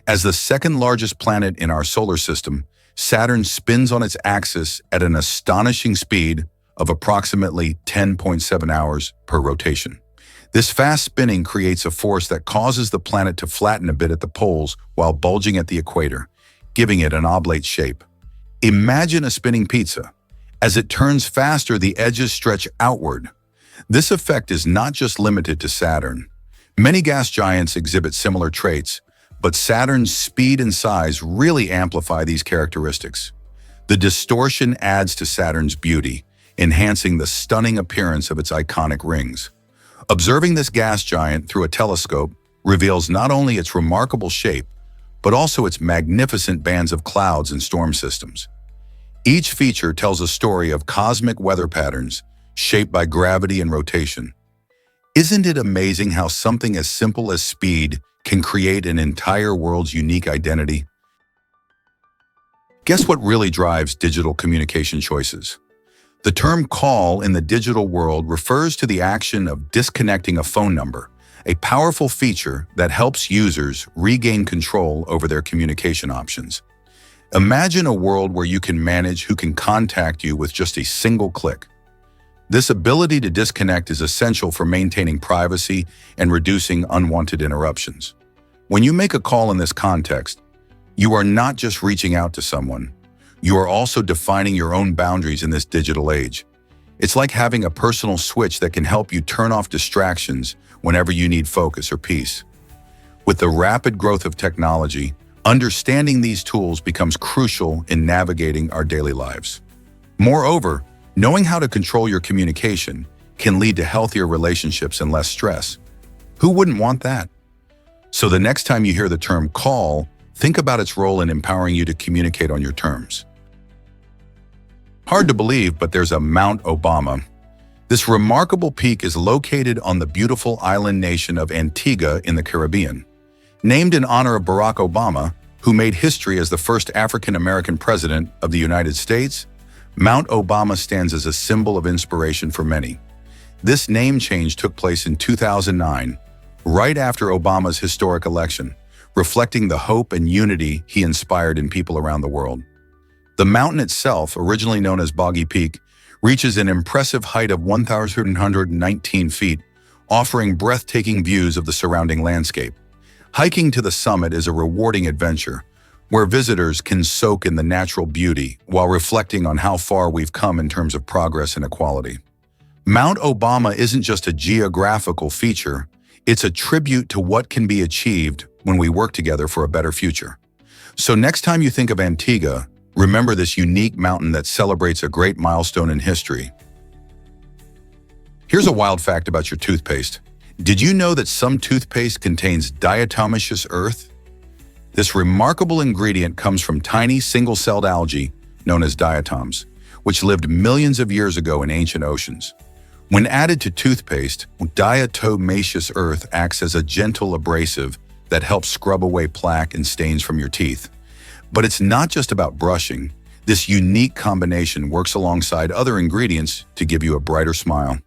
As the second largest planet in our solar system, Saturn spins on its axis at an astonishing speed of approximately 10.7 hours per rotation. This fast spinning creates a force that causes the planet to flatten a bit at the poles while bulging at the equator, giving it an oblate shape. Imagine a spinning pizza. As it turns faster, the edges stretch outward. This effect is not just limited to Saturn. Many gas giants exhibit similar traits, but Saturn's speed and size really amplify these characteristics. The distortion adds to Saturn's beauty, enhancing the stunning appearance of its iconic rings. Observing this gas giant through a telescope reveals not only its remarkable shape, but also its magnificent bands of clouds and storm systems. Each feature tells a story of cosmic weather patterns shaped by gravity and rotation. Isn't it amazing how something as simple as speed can create an entire world's unique identity? Guess what really drives digital communication choices? The term call in the digital world refers to the action of disconnecting a phone number, a powerful feature that helps users regain control over their communication options. Imagine a world where you can manage who can contact you with just a single click. This ability to disconnect is essential for maintaining privacy and reducing unwanted interruptions. When you make a call in this context, you are not just reaching out to someone, you are also defining your own boundaries in this digital age. It's like having a personal switch that can help you turn off distractions whenever you need focus or peace. With the rapid growth of technology, understanding these tools becomes crucial in navigating our daily lives. Moreover, knowing how to control your communication can lead to healthier relationships and less stress. Who wouldn't want that? So the next time you hear the term call, think about its role in empowering you to communicate on your terms. Hard to believe, but there's a Mount Obama. This remarkable peak is located on the beautiful island nation of Antigua in the Caribbean. Named in honor of Barack Obama, who made history as the first African-American president of the United States, Mount Obama stands as a symbol of inspiration for many. This name change took place in 2009, right after Obama's historic election, reflecting the hope and unity he inspired in people around the world. The mountain itself, originally known as Boggy Peak, reaches an impressive height of 1,119 feet, offering breathtaking views of the surrounding landscape. Hiking to the summit is a rewarding adventure, where visitors can soak in the natural beauty while reflecting on how far we've come in terms of progress and equality. Mount Obama isn't just a geographical feature, it's a tribute to what can be achieved when we work together for a better future. So next time you think of Antigua, remember this unique mountain that celebrates a great milestone in history. Here's a wild fact about your toothpaste. Did you know that some toothpaste contains diatomaceous earth? This remarkable ingredient comes from tiny single-celled algae known as diatoms, which lived millions of years ago in ancient oceans. When added to toothpaste, diatomaceous earth acts as a gentle abrasive that helps scrub away plaque and stains from your teeth. But it's not just about brushing. This unique combination works alongside other ingredients to give you a brighter smile.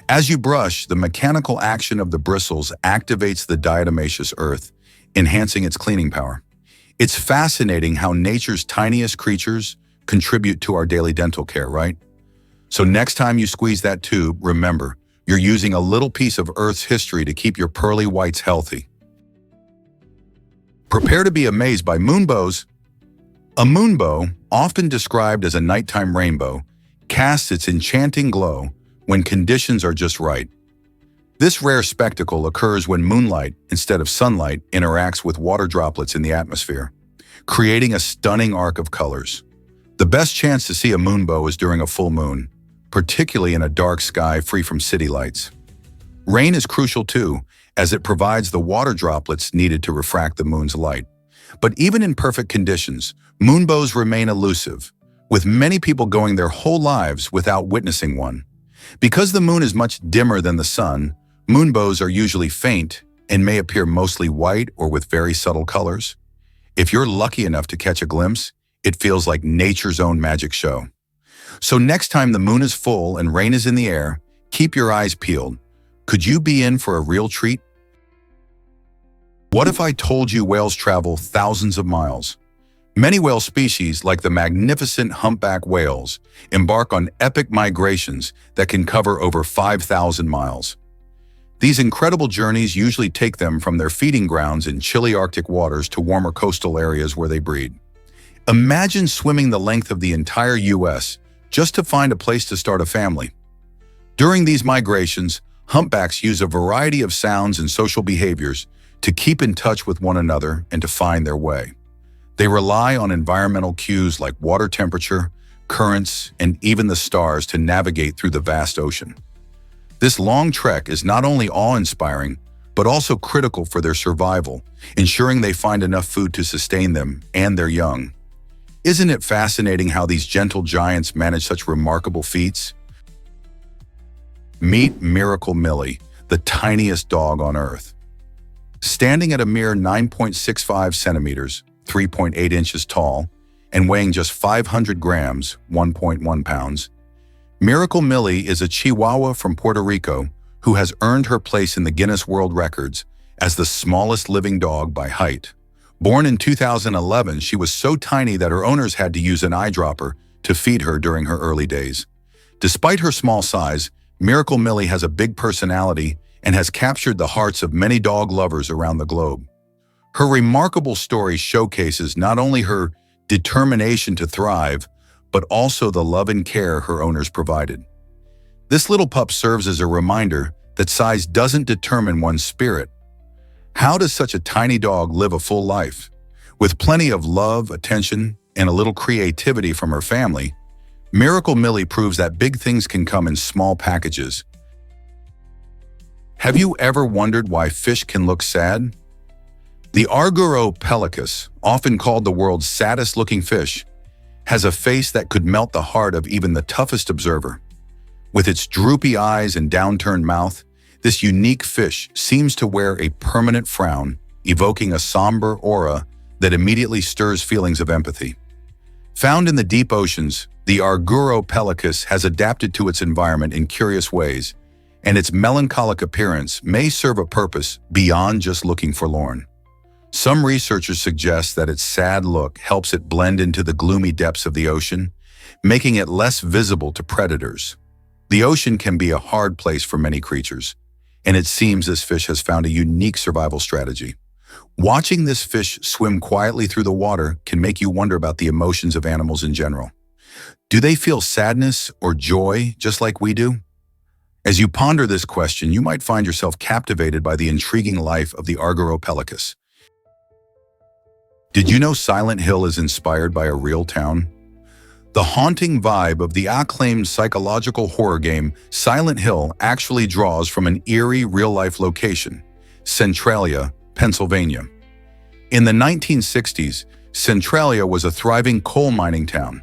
As you brush, the mechanical action of the bristles activates the diatomaceous earth, enhancing its cleaning power. It's fascinating how nature's tiniest creatures contribute to our daily dental care, right? So next time you squeeze that tube, remember, you're using a little piece of Earth's history to keep your pearly whites healthy. Prepare to be amazed by moonbows. A moonbow, often described as a nighttime rainbow, casts its enchanting glow when conditions are just right. This rare spectacle occurs when moonlight, instead of sunlight, interacts with water droplets in the atmosphere, creating a stunning arc of colors. The best chance to see a moonbow is during a full moon, particularly in a dark sky free from city lights. Rain is crucial too, as it provides the water droplets needed to refract the moon's light. But even in perfect conditions, moonbows remain elusive, with many people going their whole lives without witnessing one. Because the moon is much dimmer than the sun, moonbows are usually faint and may appear mostly white or with very subtle colors. If you're lucky enough to catch a glimpse, it feels like nature's own magic show. So next time the moon is full and rain is in the air, keep your eyes peeled. Could you be in for a real treat? What if I told you whales travel thousands of miles? Many whale species, like the magnificent humpback whales, embark on epic migrations that can cover over 5,000 miles. These incredible journeys usually take them from their feeding grounds in chilly Arctic waters to warmer coastal areas where they breed. Imagine swimming the length of the entire U.S. just to find a place to start a family. During these migrations, humpbacks use a variety of sounds and social behaviors to keep in touch with one another and to find their way. They rely on environmental cues like water temperature, currents, and even the stars to navigate through the vast ocean. This long trek is not only awe-inspiring, but also critical for their survival, ensuring they find enough food to sustain them and their young. Isn't it fascinating how these gentle giants manage such remarkable feats? Meet Miracle Millie, the tiniest dog on Earth. Standing at a mere 9.65 centimeters, 3.8 inches tall, and weighing just 500 grams, 1.1 pounds, Miracle Millie is a Chihuahua from Puerto Rico who has earned her place in the Guinness World Records as the smallest living dog by height. Born in 2011, she was so tiny that her owners had to use an eyedropper to feed her during her early days. Despite her small size, Miracle Millie has a big personality and has captured the hearts of many dog lovers around the globe. Her remarkable story showcases not only her determination to thrive, but also the love and care her owners provided. This little pup serves as a reminder that size doesn't determine one's spirit. How does such a tiny dog live a full life? With plenty of love, attention, and a little creativity from her family, Miracle Millie proves that big things can come in small packages. Have you ever wondered why fish can look sad? The Arguropelicus, often called the world's saddest-looking fish, has a face that could melt the heart of even the toughest observer. With its droopy eyes and downturned mouth, this unique fish seems to wear a permanent frown, evoking a somber aura that immediately stirs feelings of empathy. Found in the deep oceans, the Arguropelicus has adapted to its environment in curious ways, and its melancholic appearance may serve a purpose beyond just looking forlorn. Some researchers suggest that its sad look helps it blend into the gloomy depths of the ocean, making it less visible to predators. The ocean can be a hard place for many creatures, and it seems this fish has found a unique survival strategy. Watching this fish swim quietly through the water can make you wonder about the emotions of animals in general. Do they feel sadness or joy just like we do? As you ponder this question, you might find yourself captivated by the intriguing life of the Arguropelicus. Did you know Silent Hill is inspired by a real town? The haunting vibe of the acclaimed psychological horror game Silent Hill actually draws from an eerie real-life location, Centralia, Pennsylvania. In the 1960s, Centralia was a thriving coal mining town,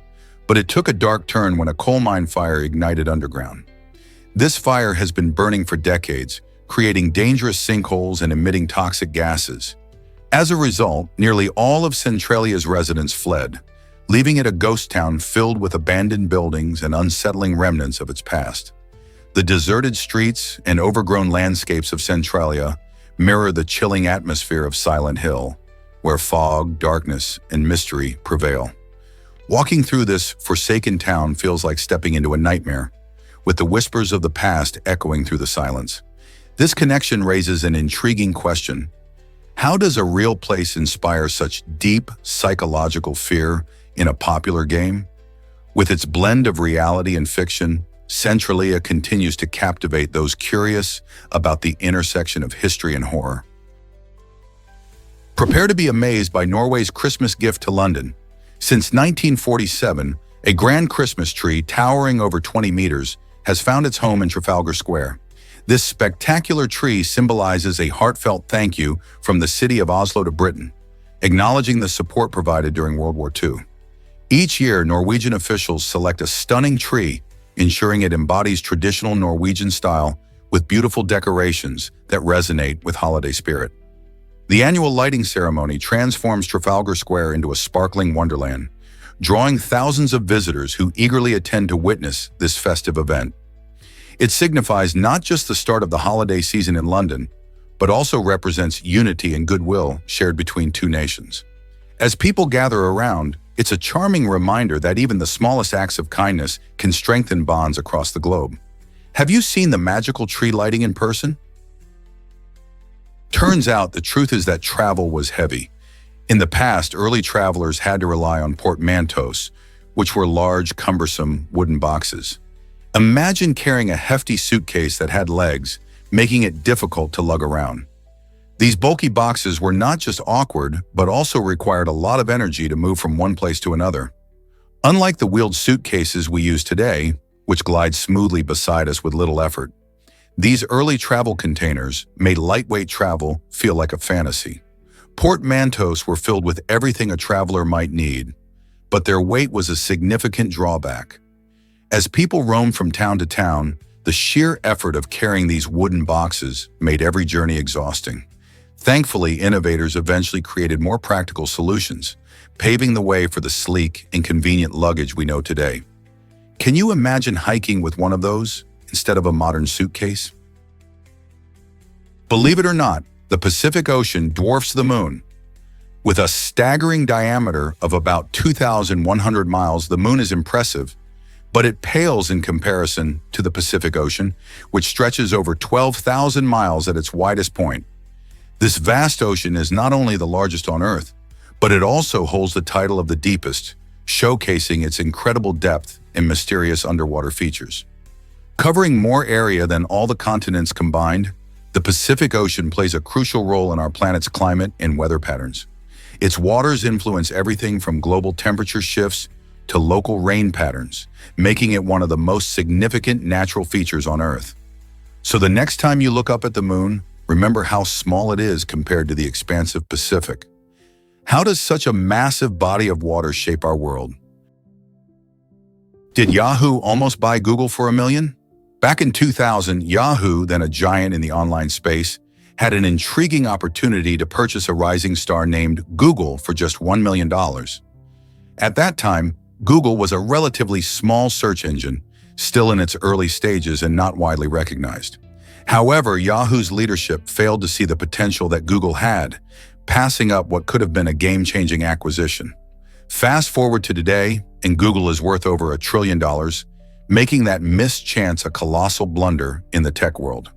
but it took a dark turn when a coal mine fire ignited underground. This fire has been burning for decades, creating dangerous sinkholes and emitting toxic gases. As a result, nearly all of Centralia's residents fled, leaving it a ghost town filled with abandoned buildings and unsettling remnants of its past. The deserted streets and overgrown landscapes of Centralia mirror the chilling atmosphere of Silent Hill, where fog, darkness, and mystery prevail. Walking through this forsaken town feels like stepping into a nightmare, with the whispers of the past echoing through the silence. This connection raises an intriguing question. How does a real place inspire such deep psychological fear in a popular game? With its blend of reality and fiction, Centralia continues to captivate those curious about the intersection of history and horror. Prepare to be amazed by Norway's Christmas gift to London. Since 1947, a grand Christmas tree towering over 20 meters has found its home in Trafalgar Square. This spectacular tree symbolizes a heartfelt thank you from the city of Oslo to Britain, acknowledging the support provided during World War II. Each year, Norwegian officials select a stunning tree, ensuring it embodies traditional Norwegian style with beautiful decorations that resonate with holiday spirit. The annual lighting ceremony transforms Trafalgar Square into a sparkling wonderland, drawing thousands of visitors who eagerly attend to witness this festive event. It signifies not just the start of the holiday season in London, but also represents unity and goodwill shared between two nations. As people gather around, it's a charming reminder that even the smallest acts of kindness can strengthen bonds across the globe. Have you seen the magical tree lighting in person? Turns out the truth is that travel was heavy. In the past, early travelers had to rely on portmanteaus, which were large, cumbersome wooden boxes. Imagine carrying a hefty suitcase that had legs, making it difficult to lug around. These bulky boxes were not just awkward, but also required a lot of energy to move from one place to another. Unlike the wheeled suitcases we use today, which glide smoothly beside us with little effort, these early travel containers made lightweight travel feel like a fantasy. Portmanteaus were filled with everything a traveler might need, but their weight was a significant drawback. As people roamed from town to town, the sheer effort of carrying these wooden boxes made every journey exhausting. Thankfully, innovators eventually created more practical solutions, paving the way for the sleek and convenient luggage we know today. Can you imagine hiking with one of those instead of a modern suitcase? Believe it or not, the Pacific Ocean dwarfs the Moon. With a staggering diameter of about 2,100 miles, the Moon is impressive, but it pales in comparison to the Pacific Ocean, which stretches over 12,000 miles at its widest point. This vast ocean is not only the largest on Earth, but it also holds the title of the deepest, showcasing its incredible depth and mysterious underwater features. Covering more area than all the continents combined, the Pacific Ocean plays a crucial role in our planet's climate and weather patterns. Its waters influence everything from global temperature shifts to local rain patterns, making it one of the most significant natural features on Earth. So the next time you look up at the Moon, remember how small it is compared to the expansive Pacific. How does such a massive body of water shape our world? Did Yahoo almost buy Google for $1 million? Back in 2000, Yahoo, then a giant in the online space, had an intriguing opportunity to purchase a rising star named Google for just $1 million. At that time, Google was a relatively small search engine, still in its early stages and not widely recognized. However, Yahoo's leadership failed to see the potential that Google had, passing up what could have been a game-changing acquisition. Fast forward to today, and Google is worth over $1 trillion, making that missed chance a colossal blunder in the tech world.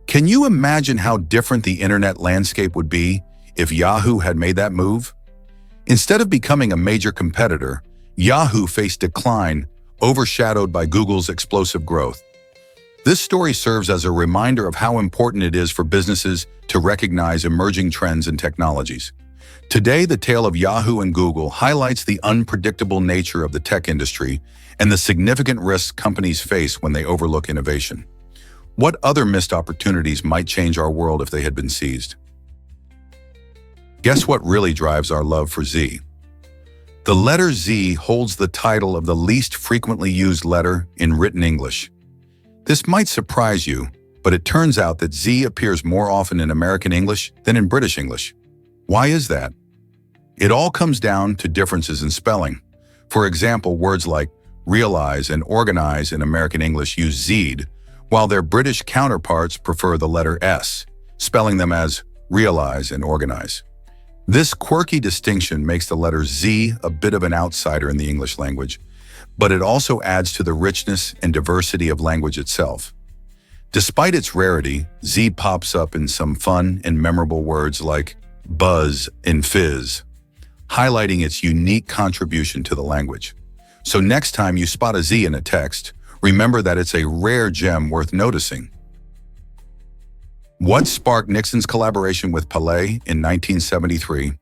Can you imagine how different the internet landscape would be if Yahoo had made that move? Instead of becoming a major competitor, Yahoo faced decline, overshadowed by Google's explosive growth. This story serves as a reminder of how important it is for businesses to recognize emerging trends and technologies. Today, the tale of Yahoo and Google highlights the unpredictable nature of the tech industry and the significant risks companies face when they overlook innovation. What other missed opportunities might change our world if they had been seized? Guess what really drives our love for Z? The letter Z holds the title of the least frequently used letter in written English. This might surprise you, but it turns out that Z appears more often in American English than in British English. Why is that? It all comes down to differences in spelling. For example, words like realize and organize in American English use Z'd, while their British counterparts prefer the letter S, spelling them as realize and organize. This quirky distinction makes the letter Z a bit of an outsider in the English language, but it also adds to the richness and diversity of language itself. Despite its rarity, Z pops up in some fun and memorable words like buzz and fizz, highlighting its unique contribution to the language. So next time you spot a Z in a text, remember that it's a rare gem worth noticing. What sparked Nixon's collaboration with Pelé in 1973?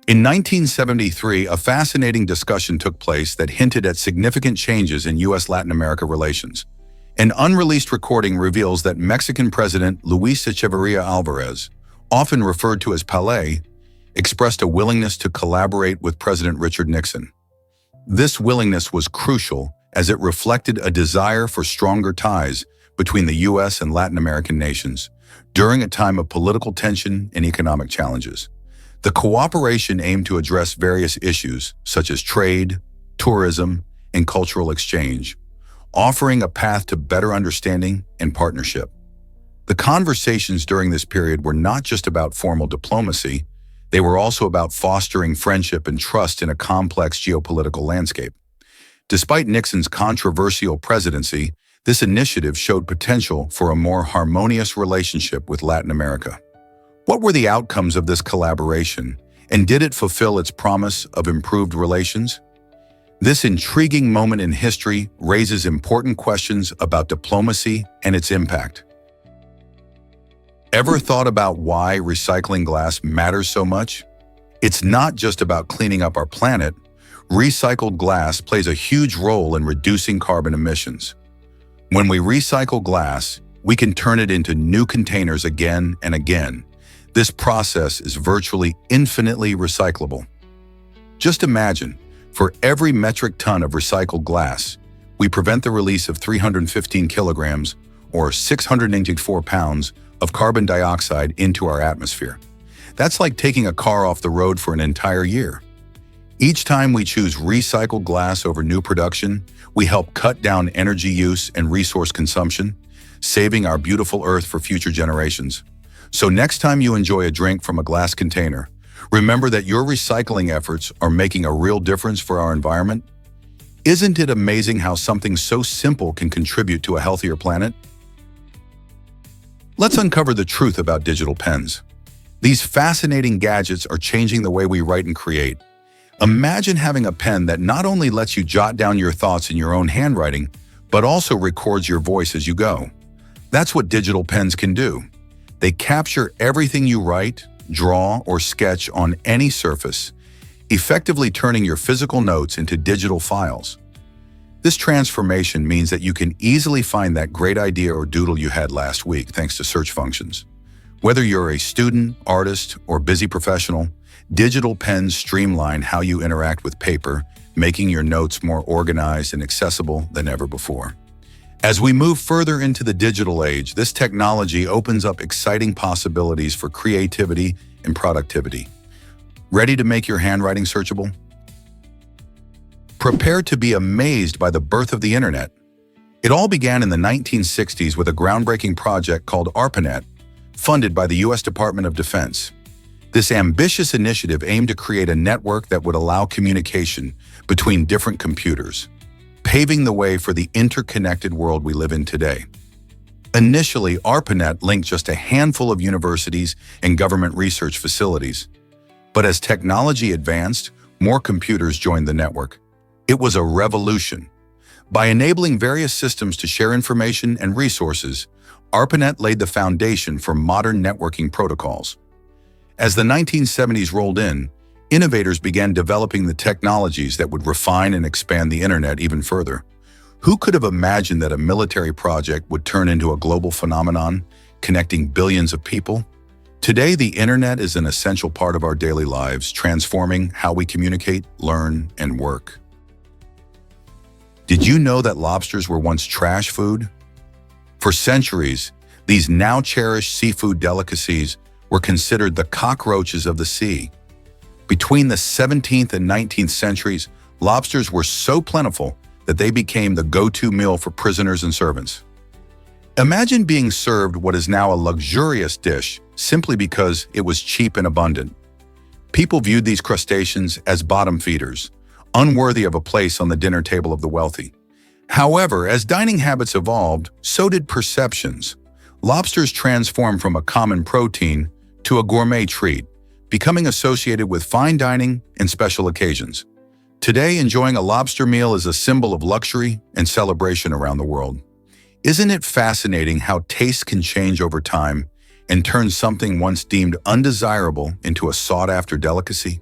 In 1973, a fascinating discussion took place that hinted at significant changes in U.S.-Latin America relations. An unreleased recording reveals that Mexican President Luis Echeverría Álvarez, often referred to as Pelé, expressed a willingness to collaborate with President Richard Nixon. This willingness was crucial as it reflected a desire for stronger ties between the U.S. and Latin American nations during a time of political tension and economic challenges. The cooperation aimed to address various issues such as trade, tourism, and cultural exchange, offering a path to better understanding and partnership. The conversations during this period were not just about formal diplomacy, they were also about fostering friendship and trust in a complex geopolitical landscape. Despite Nixon's controversial presidency, this initiative showed potential for a more harmonious relationship with Latin America. What were the outcomes of this collaboration, and did it fulfill its promise of improved relations? This intriguing moment in history raises important questions about diplomacy and its impact. Ever thought about why recycling glass matters so much? It's not just about cleaning up our planet. Recycled glass plays a huge role in reducing carbon emissions. When we recycle glass, we can turn it into new containers again and again. This process is virtually infinitely recyclable. Just imagine, for every metric ton of recycled glass, we prevent the release of 315 kilograms or 684 pounds of carbon dioxide into our atmosphere. That's like taking a car off the road for an entire year. Each time we choose recycled glass over new production, we help cut down energy use and resource consumption, saving our beautiful Earth for future generations. So next time you enjoy a drink from a glass container, remember that your recycling efforts are making a real difference for our environment. Isn't it amazing how something so simple can contribute to a healthier planet? Let's uncover the truth about digital pens. These fascinating gadgets are changing the way we write and create. Imagine having a pen that not only lets you jot down your thoughts in your own handwriting, but also records your voice as you go. That's what digital pens can do. They capture everything you write, draw, or sketch on any surface, effectively turning your physical notes into digital files. This transformation means that you can easily find that great idea or doodle you had last week thanks to search functions. Whether you're a student, artist, or busy professional, digital pens streamline how you interact with paper, making your notes more organized and accessible than ever before. As we move further into the digital age, this technology opens up exciting possibilities for creativity and productivity. Ready to make your handwriting searchable? Prepare to be amazed by the birth of the internet. It all began in the 1960s with a groundbreaking project called ARPANET, funded by the U.S. Department of Defense. This ambitious initiative aimed to create a network that would allow communication between different computers, paving the way for the interconnected world we live in today. Initially, ARPANET linked just a handful of universities and government research facilities. But as technology advanced, more computers joined the network. It was a revolution. By enabling various systems to share information and resources, ARPANET laid the foundation for modern networking protocols. As the 1970s rolled in, innovators began developing the technologies that would refine and expand the internet even further. Who could have imagined that a military project would turn into a global phenomenon, connecting billions of people? Today, the internet is an essential part of our daily lives, transforming how we communicate, learn, and work. Did you know that lobsters were once trash food? For centuries, these now cherished seafood delicacies were considered the cockroaches of the sea. Between the 17th and 19th centuries, lobsters were so plentiful that they became the go-to meal for prisoners and servants. Imagine being served what is now a luxurious dish simply because it was cheap and abundant. People viewed these crustaceans as bottom feeders, unworthy of a place on the dinner table of the wealthy. However, as dining habits evolved, so did perceptions. Lobsters transform from a common protein to a gourmet treat, becoming associated with fine dining and special occasions. Today, enjoying a lobster meal is a symbol of luxury and celebration around the world. Isn't it fascinating how taste can change over time and turn something once deemed undesirable into a sought-after delicacy?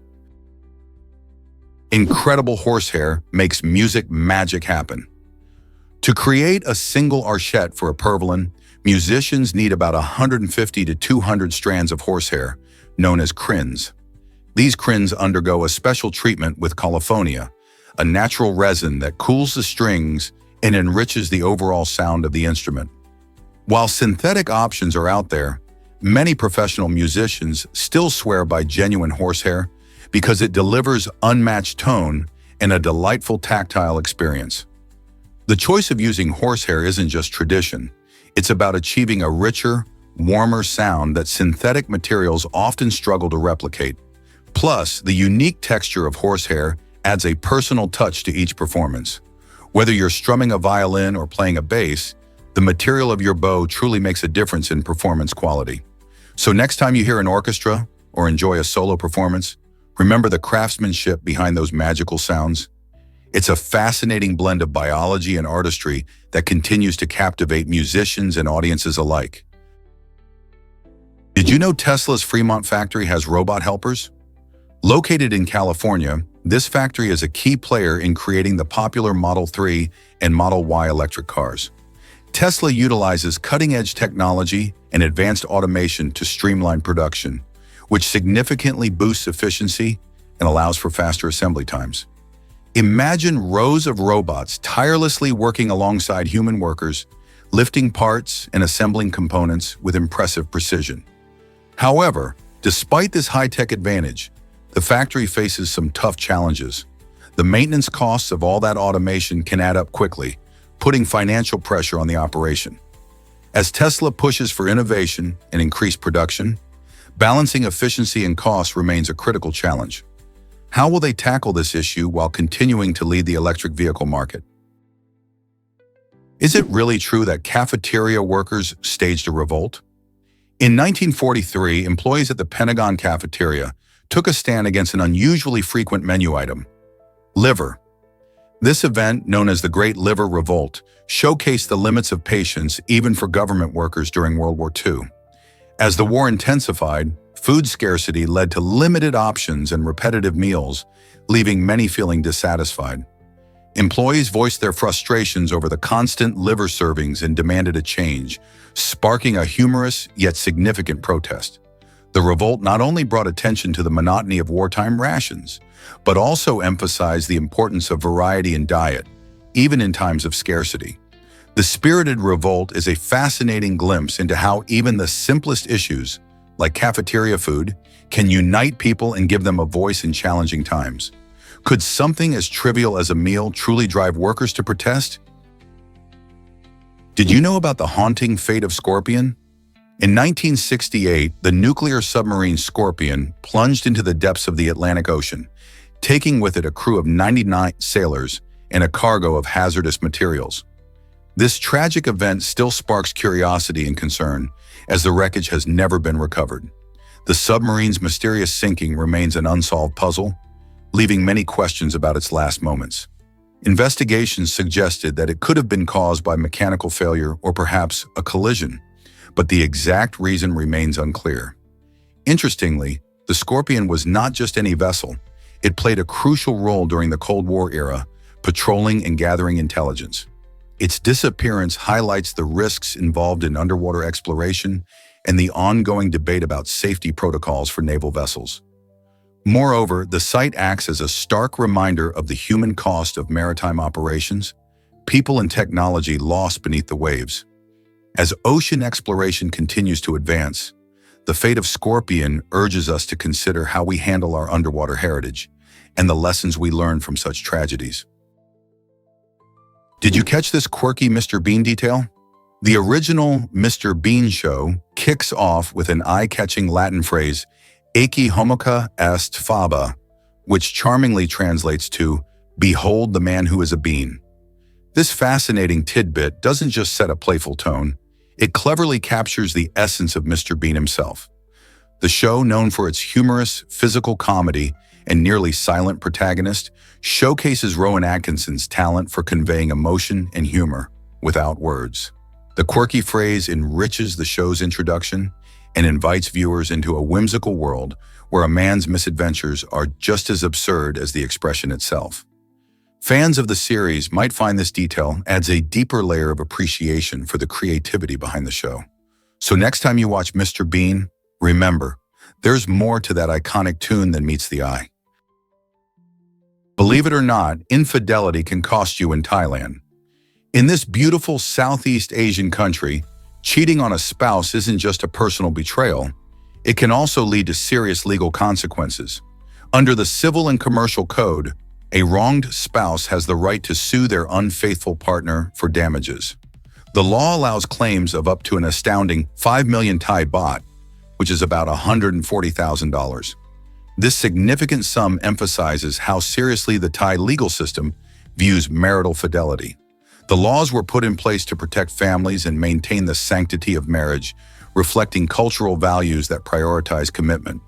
Incredible horsehair makes music magic happen. To create a single archet for a purviolin, musicians need about 150 to 200 strands of horsehair, known as crins. These crins undergo a special treatment with colophonium, a natural resin that cools the strings and enriches the overall sound of the instrument. While synthetic options are out there, many professional musicians still swear by genuine horsehair because it delivers unmatched tone and a delightful tactile experience. The choice of using horsehair isn't just tradition. It's about achieving a richer, warmer sound that synthetic materials often struggle to replicate. Plus, the unique texture of horsehair adds a personal touch to each performance. Whether you're strumming a violin or playing a bass, the material of your bow truly makes a difference in performance quality. So next time you hear an orchestra or enjoy a solo performance, remember the craftsmanship behind those magical sounds. It's a fascinating blend of biology and artistry that continues to captivate musicians and audiences alike. Did you know Tesla's Fremont factory has robot helpers? Located in California, this factory is a key player in creating the popular Model 3 and Model Y electric cars. Tesla utilizes cutting-edge technology and advanced automation to streamline production, which significantly boosts efficiency and allows for faster assembly times. Imagine rows of robots tirelessly working alongside human workers, lifting parts and assembling components with impressive precision. However, despite this high-tech advantage, the factory faces some tough challenges. The maintenance costs of all that automation can add up quickly, putting financial pressure on the operation. As Tesla pushes for innovation and increased production, balancing efficiency and cost remains a critical challenge. How will they tackle this issue while continuing to lead the electric vehicle market? Is it really true that cafeteria workers staged a revolt? In 1943, employees at the Pentagon cafeteria took a stand against an unusually frequent menu item: liver. This event, known as the Great Liver Revolt, showcased the limits of patience even for government workers during World War II. As the war intensified, food scarcity led to limited options and repetitive meals, leaving many feeling dissatisfied. Employees voiced their frustrations over the constant liver servings and demanded a change, sparking a humorous yet significant protest. The revolt not only brought attention to the monotony of wartime rations, but also emphasized the importance of variety in diet, even in times of scarcity. The spirited revolt is a fascinating glimpse into how even the simplest issues, like cafeteria food, can unite people and give them a voice in challenging times. Could something as trivial as a meal truly drive workers to protest? Did you know about the haunting fate of Scorpion? In 1968, the nuclear submarine Scorpion plunged into the depths of the Atlantic Ocean, taking with it a crew of 99 sailors and a cargo of hazardous materials. This tragic event still sparks curiosity and concern, as the wreckage has never been recovered. The submarine's mysterious sinking remains an unsolved puzzle, leaving many questions about its last moments. Investigations suggested that it could have been caused by mechanical failure or perhaps a collision, but the exact reason remains unclear. Interestingly, the Scorpion was not just any vessel. It played a crucial role during the Cold War era, patrolling and gathering intelligence. Its disappearance highlights the risks involved in underwater exploration and the ongoing debate about safety protocols for naval vessels. Moreover, the site acts as a stark reminder of the human cost of maritime operations, people and technology lost beneath the waves. As ocean exploration continues to advance, the fate of Scorpion urges us to consider how we handle our underwater heritage and the lessons we learn from such tragedies. Did you catch this quirky Mr. Bean detail? The original Mr. Bean show kicks off with an eye-catching Latin phrase, "Ecce homica est faba," which charmingly translates to, "Behold the man who is a bean." This fascinating tidbit doesn't just set a playful tone, It cleverly captures the essence of Mr. Bean himself. The show, known for its humorous, physical comedy and nearly silent protagonist, showcases Rowan Atkinson's talent for conveying emotion and humor without words. The quirky phrase enriches the show's introduction and invites viewers into a whimsical world where a man's misadventures are just as absurd as the expression itself. Fans of the series might find this detail adds a deeper layer of appreciation for the creativity behind the show. So next time you watch Mr. Bean, remember, there's more to that iconic tune than meets the eye. Believe it or not, infidelity can cost you in Thailand. In this beautiful Southeast Asian country, cheating on a spouse isn't just a personal betrayal. It can also lead to serious legal consequences. Under the Civil and Commercial Code, a wronged spouse has the right to sue their unfaithful partner for damages. The law allows claims of up to an astounding 5 million Thai baht, which is about $140,000. This significant sum emphasizes how seriously the Thai legal system views marital fidelity. The laws were put in place to protect families and maintain the sanctity of marriage, reflecting cultural values that prioritize commitment.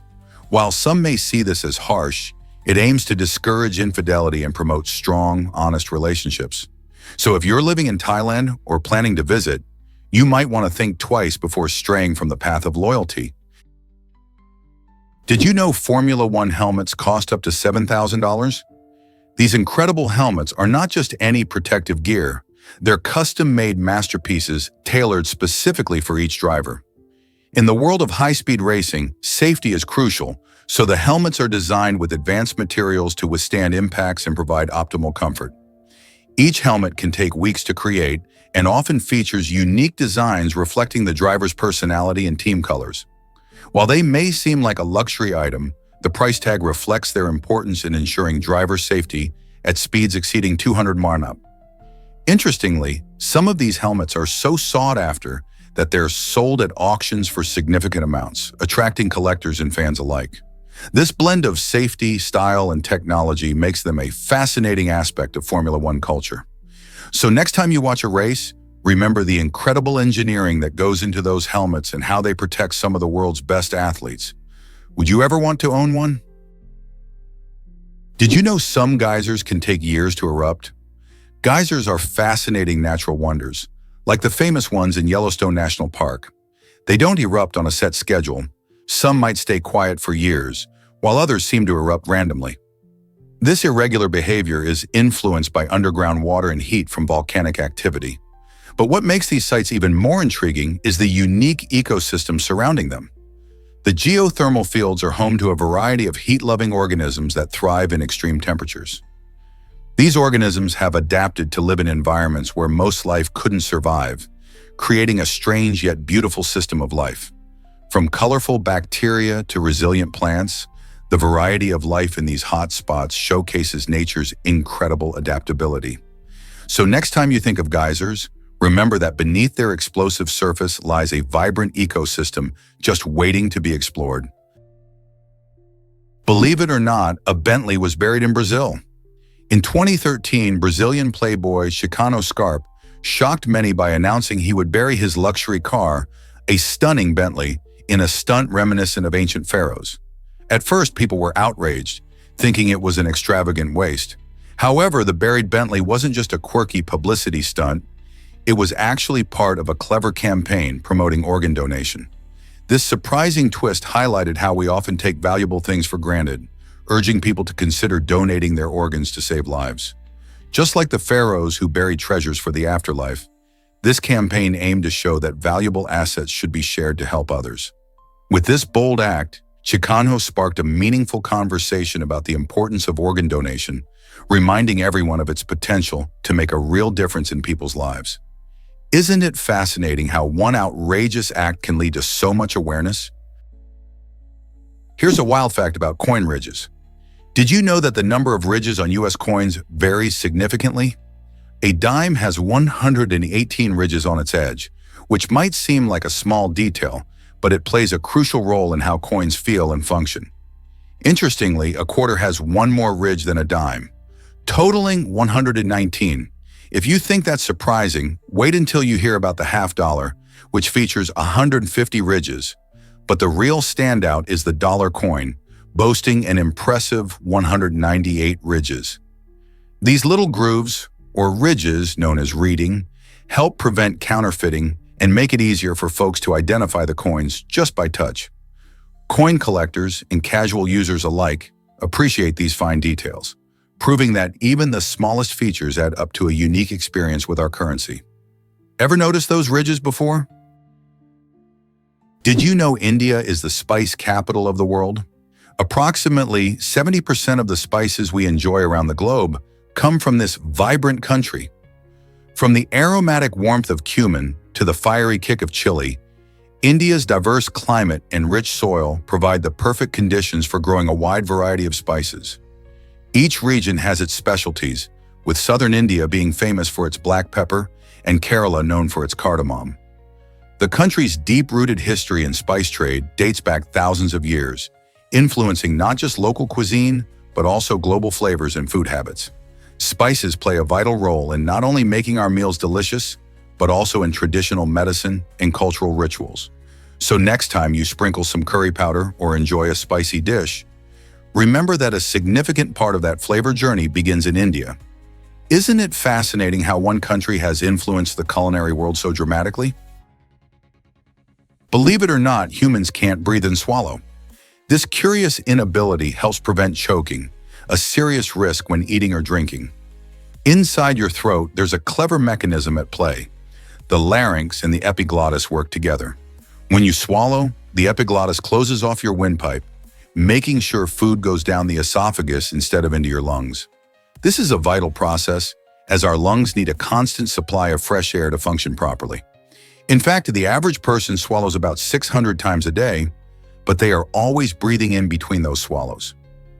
While some may see this as harsh, it aims to discourage infidelity and promote strong, honest relationships. So if you're living in Thailand or planning to visit, you might want to think twice before straying from the path of loyalty. Did you know Formula One helmets cost up to $7,000? These incredible helmets are not just any protective gear. They're custom-made masterpieces tailored specifically for each driver. In the world of high-speed racing, safety is crucial, so the helmets are designed with advanced materials to withstand impacts and provide optimal comfort. Each helmet can take weeks to create and often features unique designs reflecting the driver's personality and team colors. While they may seem like a luxury item, the price tag reflects their importance in ensuring driver safety at speeds exceeding 200 mph. Interestingly, some of these helmets are so sought after that they're sold at auctions for significant amounts, attracting collectors and fans alike. This blend of safety, style, and technology makes them a fascinating aspect of Formula One culture. So next time you watch a race, remember the incredible engineering that goes into those helmets and how they protect some of the world's best athletes. Would you ever want to own one? Did you know some geysers can take years to erupt? Geysers are fascinating natural wonders, like the famous ones in Yellowstone National Park. They don't erupt on a set schedule. Some might stay quiet for years, while others seem to erupt randomly. This irregular behavior is influenced by underground water and heat from volcanic activity. But what makes these sites even more intriguing is the unique ecosystem surrounding them. The geothermal fields are home to a variety of heat-loving organisms that thrive in extreme temperatures. These organisms have adapted to live in environments where most life couldn't survive, creating a strange yet beautiful system of life. From colorful bacteria to resilient plants, the variety of life in these hot spots showcases nature's incredible adaptability. So next time you think of geysers, remember that beneath their explosive surface lies a vibrant ecosystem just waiting to be explored. Believe it or not, a Bentley was buried in Brazil. In 2013, Brazilian playboy Chicano Scarpe shocked many by announcing he would bury his luxury car, a stunning Bentley, in a stunt reminiscent of ancient pharaohs. At first, people were outraged, thinking it was an extravagant waste. However, the buried Bentley wasn't just a quirky publicity stunt. It was actually part of a clever campaign promoting organ donation. This surprising twist highlighted how we often take valuable things for granted, urging people to consider donating their organs to save lives. Just like the pharaohs who buried treasures for the afterlife, this campaign aimed to show that valuable assets should be shared to help others. With this bold act, Chicano sparked a meaningful conversation about the importance of organ donation, reminding everyone of its potential to make a real difference in people's lives. Isn't it fascinating how one outrageous act can lead to so much awareness? Here's a wild fact about coin ridges. Did you know that the number of ridges on US coins varies significantly? A dime has 118 ridges on its edge, which might seem like a small detail, but it plays a crucial role in how coins feel and function. Interestingly, a quarter has one more ridge than a dime, totaling 119. If you think that's surprising, wait until you hear about the half dollar, which features 150 ridges. But the real standout is the dollar coin, boasting an impressive 198 ridges. These little grooves, or ridges known as reading, help prevent counterfeiting and make it easier for folks to identify the coins just by touch. Coin collectors and casual users alike appreciate these fine details, proving that even the smallest features add up to a unique experience with our currency. Ever notice those ridges before? Did you know India is the spice capital of the world? Approximately 70% of the spices we enjoy around the globe come from this vibrant country. From the aromatic warmth of cumin to the fiery kick of chili, India's diverse climate and rich soil provide the perfect conditions for growing a wide variety of spices. Each region has its specialties, with southern India being famous for its black pepper and Kerala known for its cardamom. The country's deep-rooted history and spice trade dates back thousands of years, influencing not just local cuisine, but also global flavors and food habits. Spices play a vital role in not only making our meals delicious, but also in traditional medicine and cultural rituals. So next time you sprinkle some curry powder or enjoy a spicy dish, remember that a significant part of that flavor journey begins in India. Isn't it fascinating how one country has influenced the culinary world so dramatically? Believe it or not, humans can't breathe and swallow. This curious inability helps prevent choking, a serious risk when eating or drinking. Inside your throat, there's a clever mechanism at play. The larynx and the epiglottis work together. When you swallow, the epiglottis closes off your windpipe, making sure food goes down the esophagus instead of into your lungs. This is a vital process, as our lungs need a constant supply of fresh air to function properly. In fact, the average person swallows about 600 times a day, but they are always breathing in between those swallows.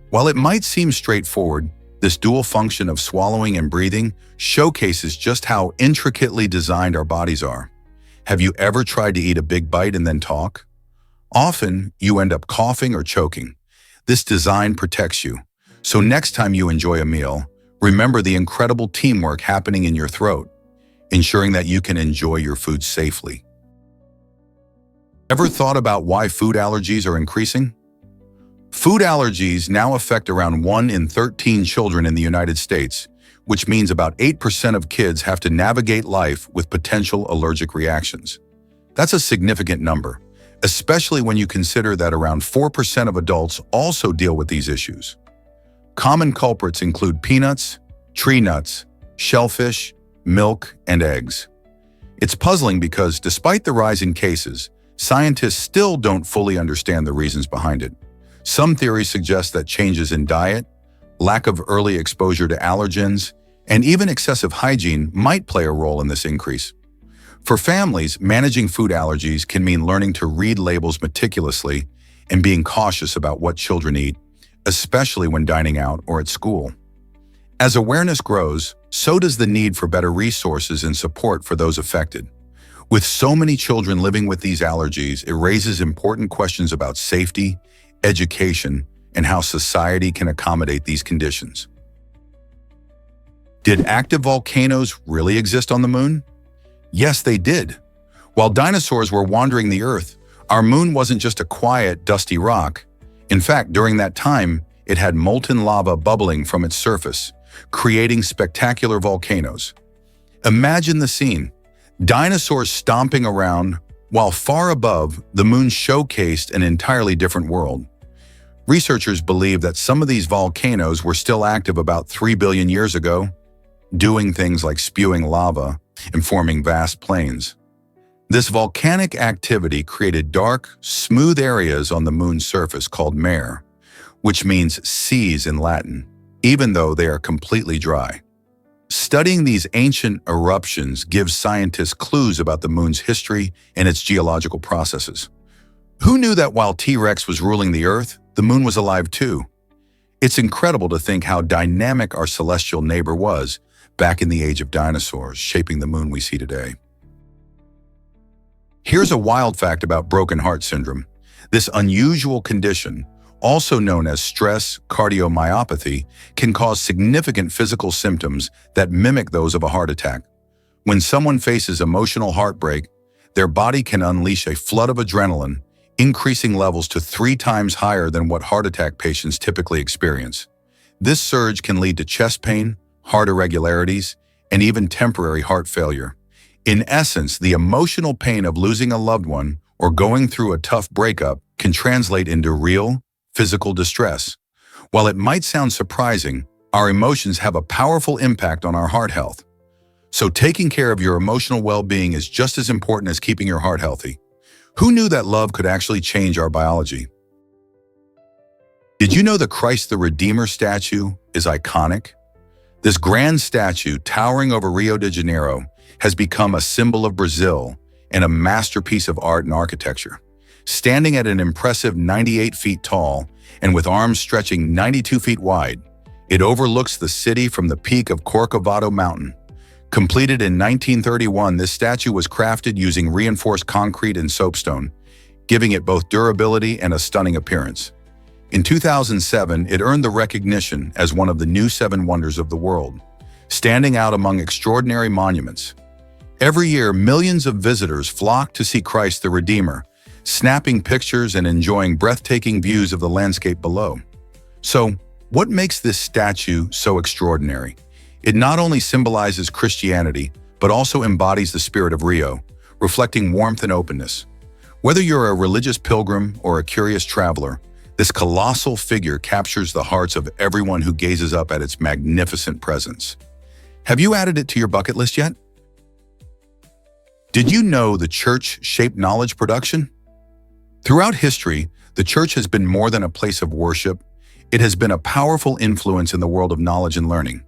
While it might seem straightforward, this dual function of swallowing and breathing showcases just how intricately designed our bodies are. Have you ever tried to eat a big bite and then talk? Often, you end up coughing or choking. This design protects you. So next time you enjoy a meal, remember the incredible teamwork happening in your throat, ensuring that you can enjoy your food safely. Ever thought about why food allergies are increasing? Food allergies now affect around 1 in 13 children in the United States, which means about 8% of kids have to navigate life with potential allergic reactions. That's a significant number, especially when you consider that around 4% of adults also deal with these issues. Common culprits include peanuts, tree nuts, shellfish, milk, and eggs. It's puzzling because, despite the rise in cases, scientists still don't fully understand the reasons behind it. Some theories suggest that changes in diet, lack of early exposure to allergens, and even excessive hygiene might play a role in this increase. For families, managing food allergies can mean learning to read labels meticulously and being cautious about what children eat, especially when dining out or at school. As awareness grows, so does the need for better resources and support for those affected. With so many children living with these allergies, it raises important questions about safety, education, and how society can accommodate these conditions. Did active volcanoes really exist on the moon? Yes, they did. While dinosaurs were wandering the Earth, our moon wasn't just a quiet, dusty rock. In fact, during that time, it had molten lava bubbling from its surface, creating spectacular volcanoes. Imagine the scene. Dinosaurs stomping around, while far above, the moon showcased an entirely different world. Researchers believe that some of these volcanoes were still active about 3 billion years ago, doing things like spewing lava and forming vast plains. This volcanic activity created dark, smooth areas on the moon's surface called mare, which means seas in Latin, even though they are completely dry. Studying these ancient eruptions gives scientists clues about the moon's history and its geological processes. Who knew that while T-Rex was ruling the Earth, the moon was alive too? It's incredible to think how dynamic our celestial neighbor was back in the age of dinosaurs, shaping the moon we see today. Here's a wild fact about broken heart syndrome. This unusual condition, also known as stress cardiomyopathy, can cause significant physical symptoms that mimic those of a heart attack. When someone faces emotional heartbreak, their body can unleash a flood of adrenaline, increasing levels to 3 times higher than what heart attack patients typically experience. This surge can lead to chest pain, heart irregularities, and even temporary heart failure. In essence, the emotional pain of losing a loved one or going through a tough breakup can translate into real, physical distress. While it might sound surprising, our emotions have a powerful impact on our heart health. So taking care of your emotional well-being is just as important as keeping your heart healthy. Who knew that love could actually change our biology? Did you know the Christ the Redeemer statue is iconic? This grand statue, towering over Rio de Janeiro, has become a symbol of Brazil and a masterpiece of art and architecture. Standing at an impressive 98 feet tall and with arms stretching 92 feet wide, it overlooks the city from the peak of Corcovado Mountain. Completed in 1931, this statue was crafted using reinforced concrete and soapstone, giving it both durability and a stunning appearance. In 2007, it earned the recognition as one of the new 7 wonders of the world, standing out among extraordinary monuments. Every year, millions of visitors flock to see Christ the Redeemer, snapping pictures and enjoying breathtaking views of the landscape below. So, what makes this statue so extraordinary? It not only symbolizes Christianity, but also embodies the spirit of Rio, reflecting warmth and openness. Whether you're a religious pilgrim or a curious traveler, this colossal figure captures the hearts of everyone who gazes up at its magnificent presence. Have you added it to your bucket list yet? Did you know the church shaped knowledge production? Throughout history, the church has been more than a place of worship. It has been a powerful influence in the world of knowledge and learning.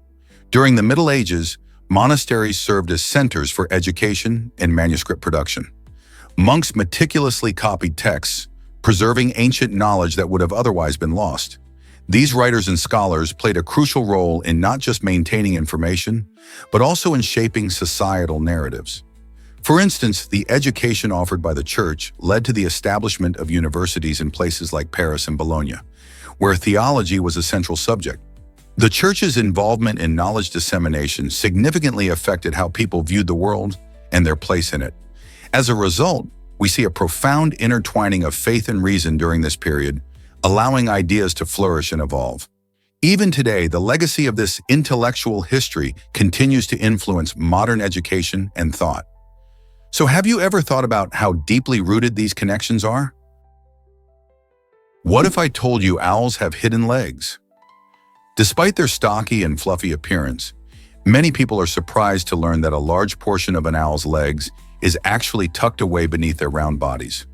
During the Middle Ages, monasteries served as centers for education and manuscript production. Monks meticulously copied texts, preserving ancient knowledge that would have otherwise been lost. These writers and scholars played a crucial role in not just maintaining information, but also in shaping societal narratives. For instance, the education offered by the church led to the establishment of universities in places like Paris and Bologna, where theology was a central subject. The church's involvement in knowledge dissemination significantly affected how people viewed the world and their place in it. As a result, we see a profound intertwining of faith and reason during this period, allowing ideas to flourish and evolve. Even today, the legacy of this intellectual history continues to influence modern education and thought. So have you ever thought about how deeply rooted these connections are? What if I told you owls have hidden legs? Despite their stocky and fluffy appearance, many people are surprised to learn that a large portion of an owl's legs is actually tucked away beneath their round bodies.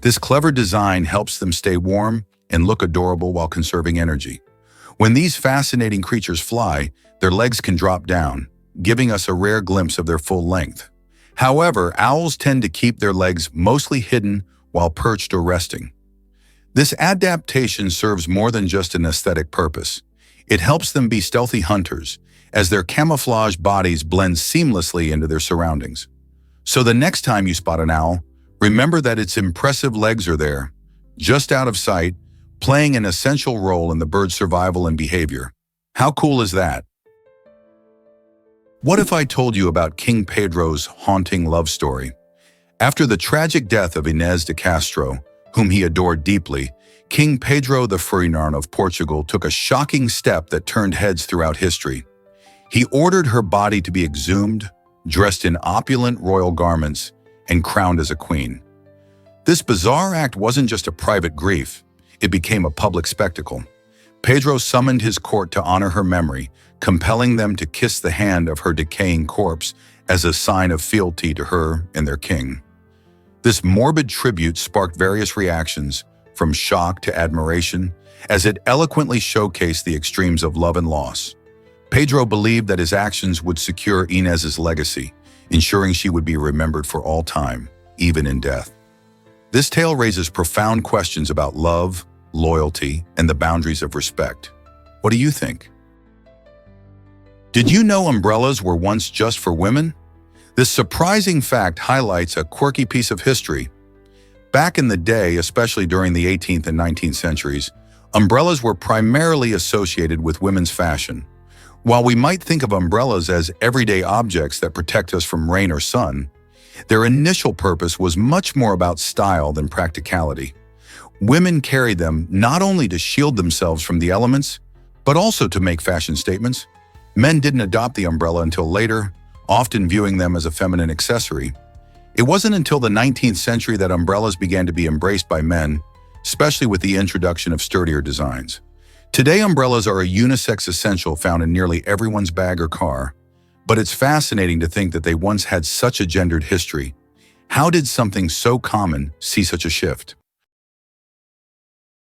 This clever design helps them stay warm and look adorable while conserving energy. When these fascinating creatures fly, their legs can drop down, giving us a rare glimpse of their full length. However, owls tend to keep their legs mostly hidden while perched or resting. This adaptation serves more than just an aesthetic purpose. It helps them be stealthy hunters, as their camouflage bodies blend seamlessly into their surroundings. So the next time you spot an owl, remember that its impressive legs are there, just out of sight, playing an essential role in the bird's survival and behavior. How cool is that? What if I told you about King Pedro's haunting love story? After the tragic death of Inés de Castro, whom he adored deeply, King Pedro the Ferdinand of Portugal took a shocking step that turned heads throughout history. He ordered her body to be exhumed, dressed in opulent royal garments, and crowned as a queen. This bizarre act wasn't just a private grief, it became a public spectacle. Pedro summoned his court to honor her memory, compelling them to kiss the hand of her decaying corpse as a sign of fealty to her and their king. This morbid tribute sparked various reactions, from shock to admiration, as it eloquently showcased the extremes of love and loss. Pedro believed that his actions would secure Inés's legacy, ensuring she would be remembered for all time, even in death. This tale raises profound questions about love, loyalty, and the boundaries of respect. What do you think? Did you know umbrellas were once just for women? This surprising fact highlights a quirky piece of history. Back in the day, especially during the 18th and 19th centuries, Umbrellas were primarily associated with women's fashion. While we might think of umbrellas as everyday objects that protect us from rain or sun, their initial purpose was much more about style than practicality. Women carried them not only to shield themselves from the elements, but also to make fashion statements. Men didn't adopt the umbrella until later, often viewing them as a feminine accessory. It wasn't until the 19th century that umbrellas began to be embraced by men, especially with the introduction of sturdier designs. Today, umbrellas are a unisex essential found in nearly everyone's bag or car, but it's fascinating to think that they once had such a gendered history. How did something so common see such a shift?